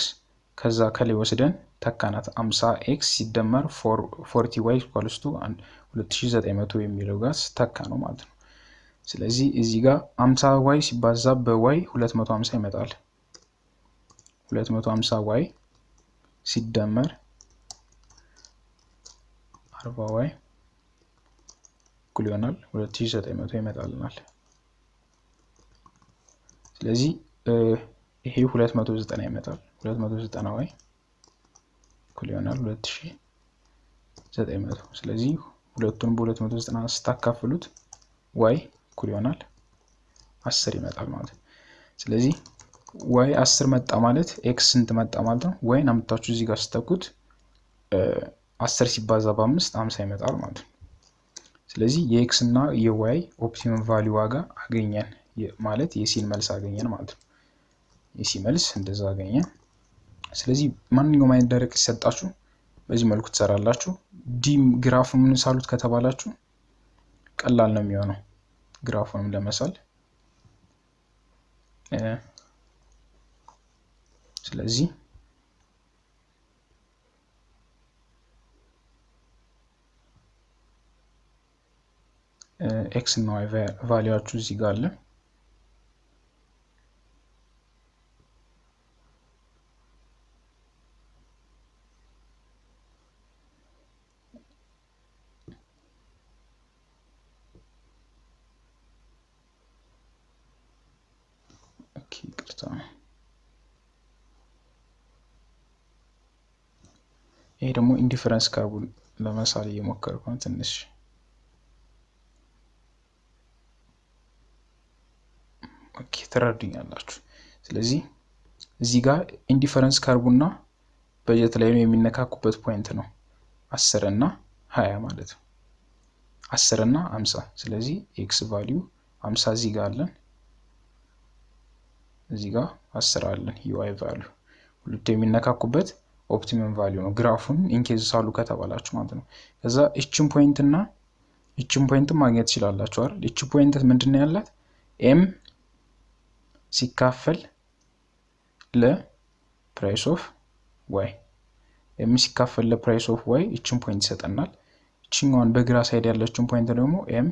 ከዛ ከላይ ወስደን ተካናት 50x ሲደመር 40y equals to 2900 የሚለው ጋር ተካ ነው ማለት ነው። ስለዚህ እዚህ ጋር 50y ሲባዛ በy 250 ይመጣል 250y ሲደመር 40y እኩል ይሆናል 2900 ይመጣልናል። ስለዚህ ይሄ 290 ይመጣል 290y እኩል ይሆናል 2900። ስለዚህ ሁለቱን በ290 ስታካፍሉት y እኩል ይሆናል 10 ይመጣል ማለት ነው። ስለዚህ y 10 መጣ ማለት x ስንት መጣ ማለት ነው? y አምጣችሁ እዚህ ጋር ስተኩት 10 ሲባዛ በ5 50 ይመጣል ማለት ነው። ስለዚህ የx እና የy ኦፕቲመም ቫልዩ ዋጋ አገኘን ማለት የሲን መልስ አገኘን ማለት ነው። የሲ መልስ እንደዛ አገኘን። ስለዚህ ማንኛውም አይነት ደረቅ ሲሰጣችሁ በዚህ መልኩ ትሰራላችሁ። ዲም ግራፉን ምን ሳሉት ከተባላችሁ ቀላል ነው የሚሆነው ግራፉንም ለመሳል። ስለዚህ x እና y ቫልዩአችሁ እዚህ ጋር አለ። ይሄ ደግሞ ኢንዲፈረንስ ከርቡን ለመሳል እየሞከርኩ ነው ትንሽ ተረዱኛላችሁ። ስለዚህ እዚህ ጋር ኢንዲፈረንስ ከርቡና በጀት ላይ ነው የሚነካኩበት ፖይንት ነው 10 እና 20 ማለት ነው 10 እና 50። ስለዚህ x ቫልዩ 50 እዚህ ጋር አለን እዚህ ጋር 10 አለን y ቫልዩ ሁለቱ የሚነካኩበት ኦፕቲመም ቫልዩ ነው ግራፉን ኢንኬዝ ሳሉ ከተባላችሁ ማለት ነው። ከዛ እቺን ፖይንት እና እቺን ፖይንት ማግኘት ይችላልላችሁ አይደል? እቺ ፖይንት ምንድነው ያላት m ሲካፈል ለፕራይስ ኦፍ y m ሲካፈል ለፕራይስ ኦፍ y እቺን ፖይንት ይሰጠናል። እቺኛውን በግራ ሳይድ ያለችውን ፖይንት ደግሞ m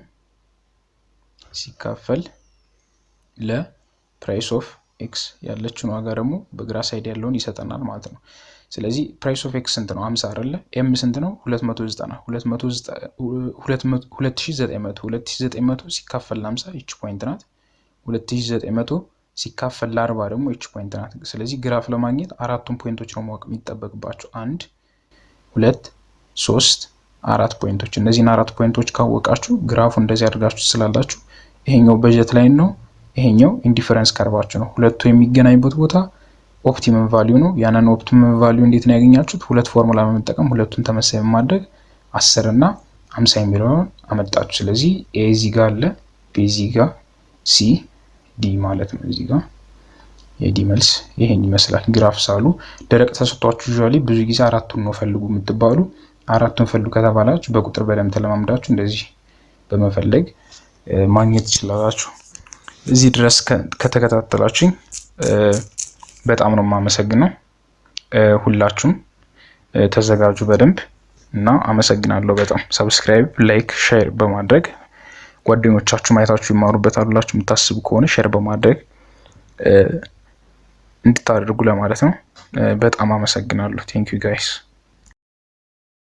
ሲካፈል ለፕራይስ ኦፍ x ያለችውን ዋጋ ደግሞ በግራ ሳይድ ያለውን ይሰጠናል ማለት ነው። ስለዚህ ፕራይስ ኦፍ x ስንት ነው 50 አይደለ? m ስንት ነው 290 2900 ሲካፈል ለ50 እቺ ፖይንት ናት 2900 ሲካፈል ለ40 ደግሞ እቺ ፖይንት ናት። ስለዚህ ግራፍ ለማግኘት አራቱን ፖይንቶች ነው ማወቅ የሚጠበቅባችሁ 1 2 3 4 ፖይንቶች። እነዚህን አራት ፖይንቶች ካወቃችሁ ግራፉ እንደዚህ አድርጋችሁ ስላላችሁ ይሄኛው በጀት ላይ ነው ይሄኛው ኢንዲፈረንስ ከርባችሁ ነው። ሁለቱ የሚገናኙበት ቦታ ኦፕቲመም ቫልዩ ነው። ያንን ኦፕቲመም ቫልዩ እንዴት ነው ያገኛችሁት? ሁለት ፎርሙላ በመጠቀም ሁለቱን ተመሳሳይ በማድረግ 10 እና 50 የሚለውን አመጣችሁ። ስለዚህ a እዚህ ጋር አለ b እዚህ ጋር c d ማለት ነው። እዚህ ጋር የዲ መልስ ይሄን ይመስላል። ግራፍ ሳሉ ደረቅ ተሰጥቷችሁ ዩዥዋሊ ብዙ ጊዜ አራቱን ነው ፈልጉ የምትባሉ አራቱን ፈልጉ ከተባላችሁ በቁጥር በደም ተለማምዳችሁ እንደዚህ በመፈለግ ማግኘት ትችላላችሁ። እዚህ ድረስ ከተከታተላችሁኝ በጣም ነው የማመሰግነው። ሁላችሁም ተዘጋጁ በደንብ እና አመሰግናለሁ በጣም። ሰብስክራይብ፣ ላይክ፣ ሼር በማድረግ ጓደኞቻችሁ ማየታችሁ ይማሩበታል ብላችሁ የምታስቡ ከሆነ ሼር በማድረግ እንድታደርጉ ለማለት ነው። በጣም አመሰግናለሁ። ቴንክ ዩ ጋይስ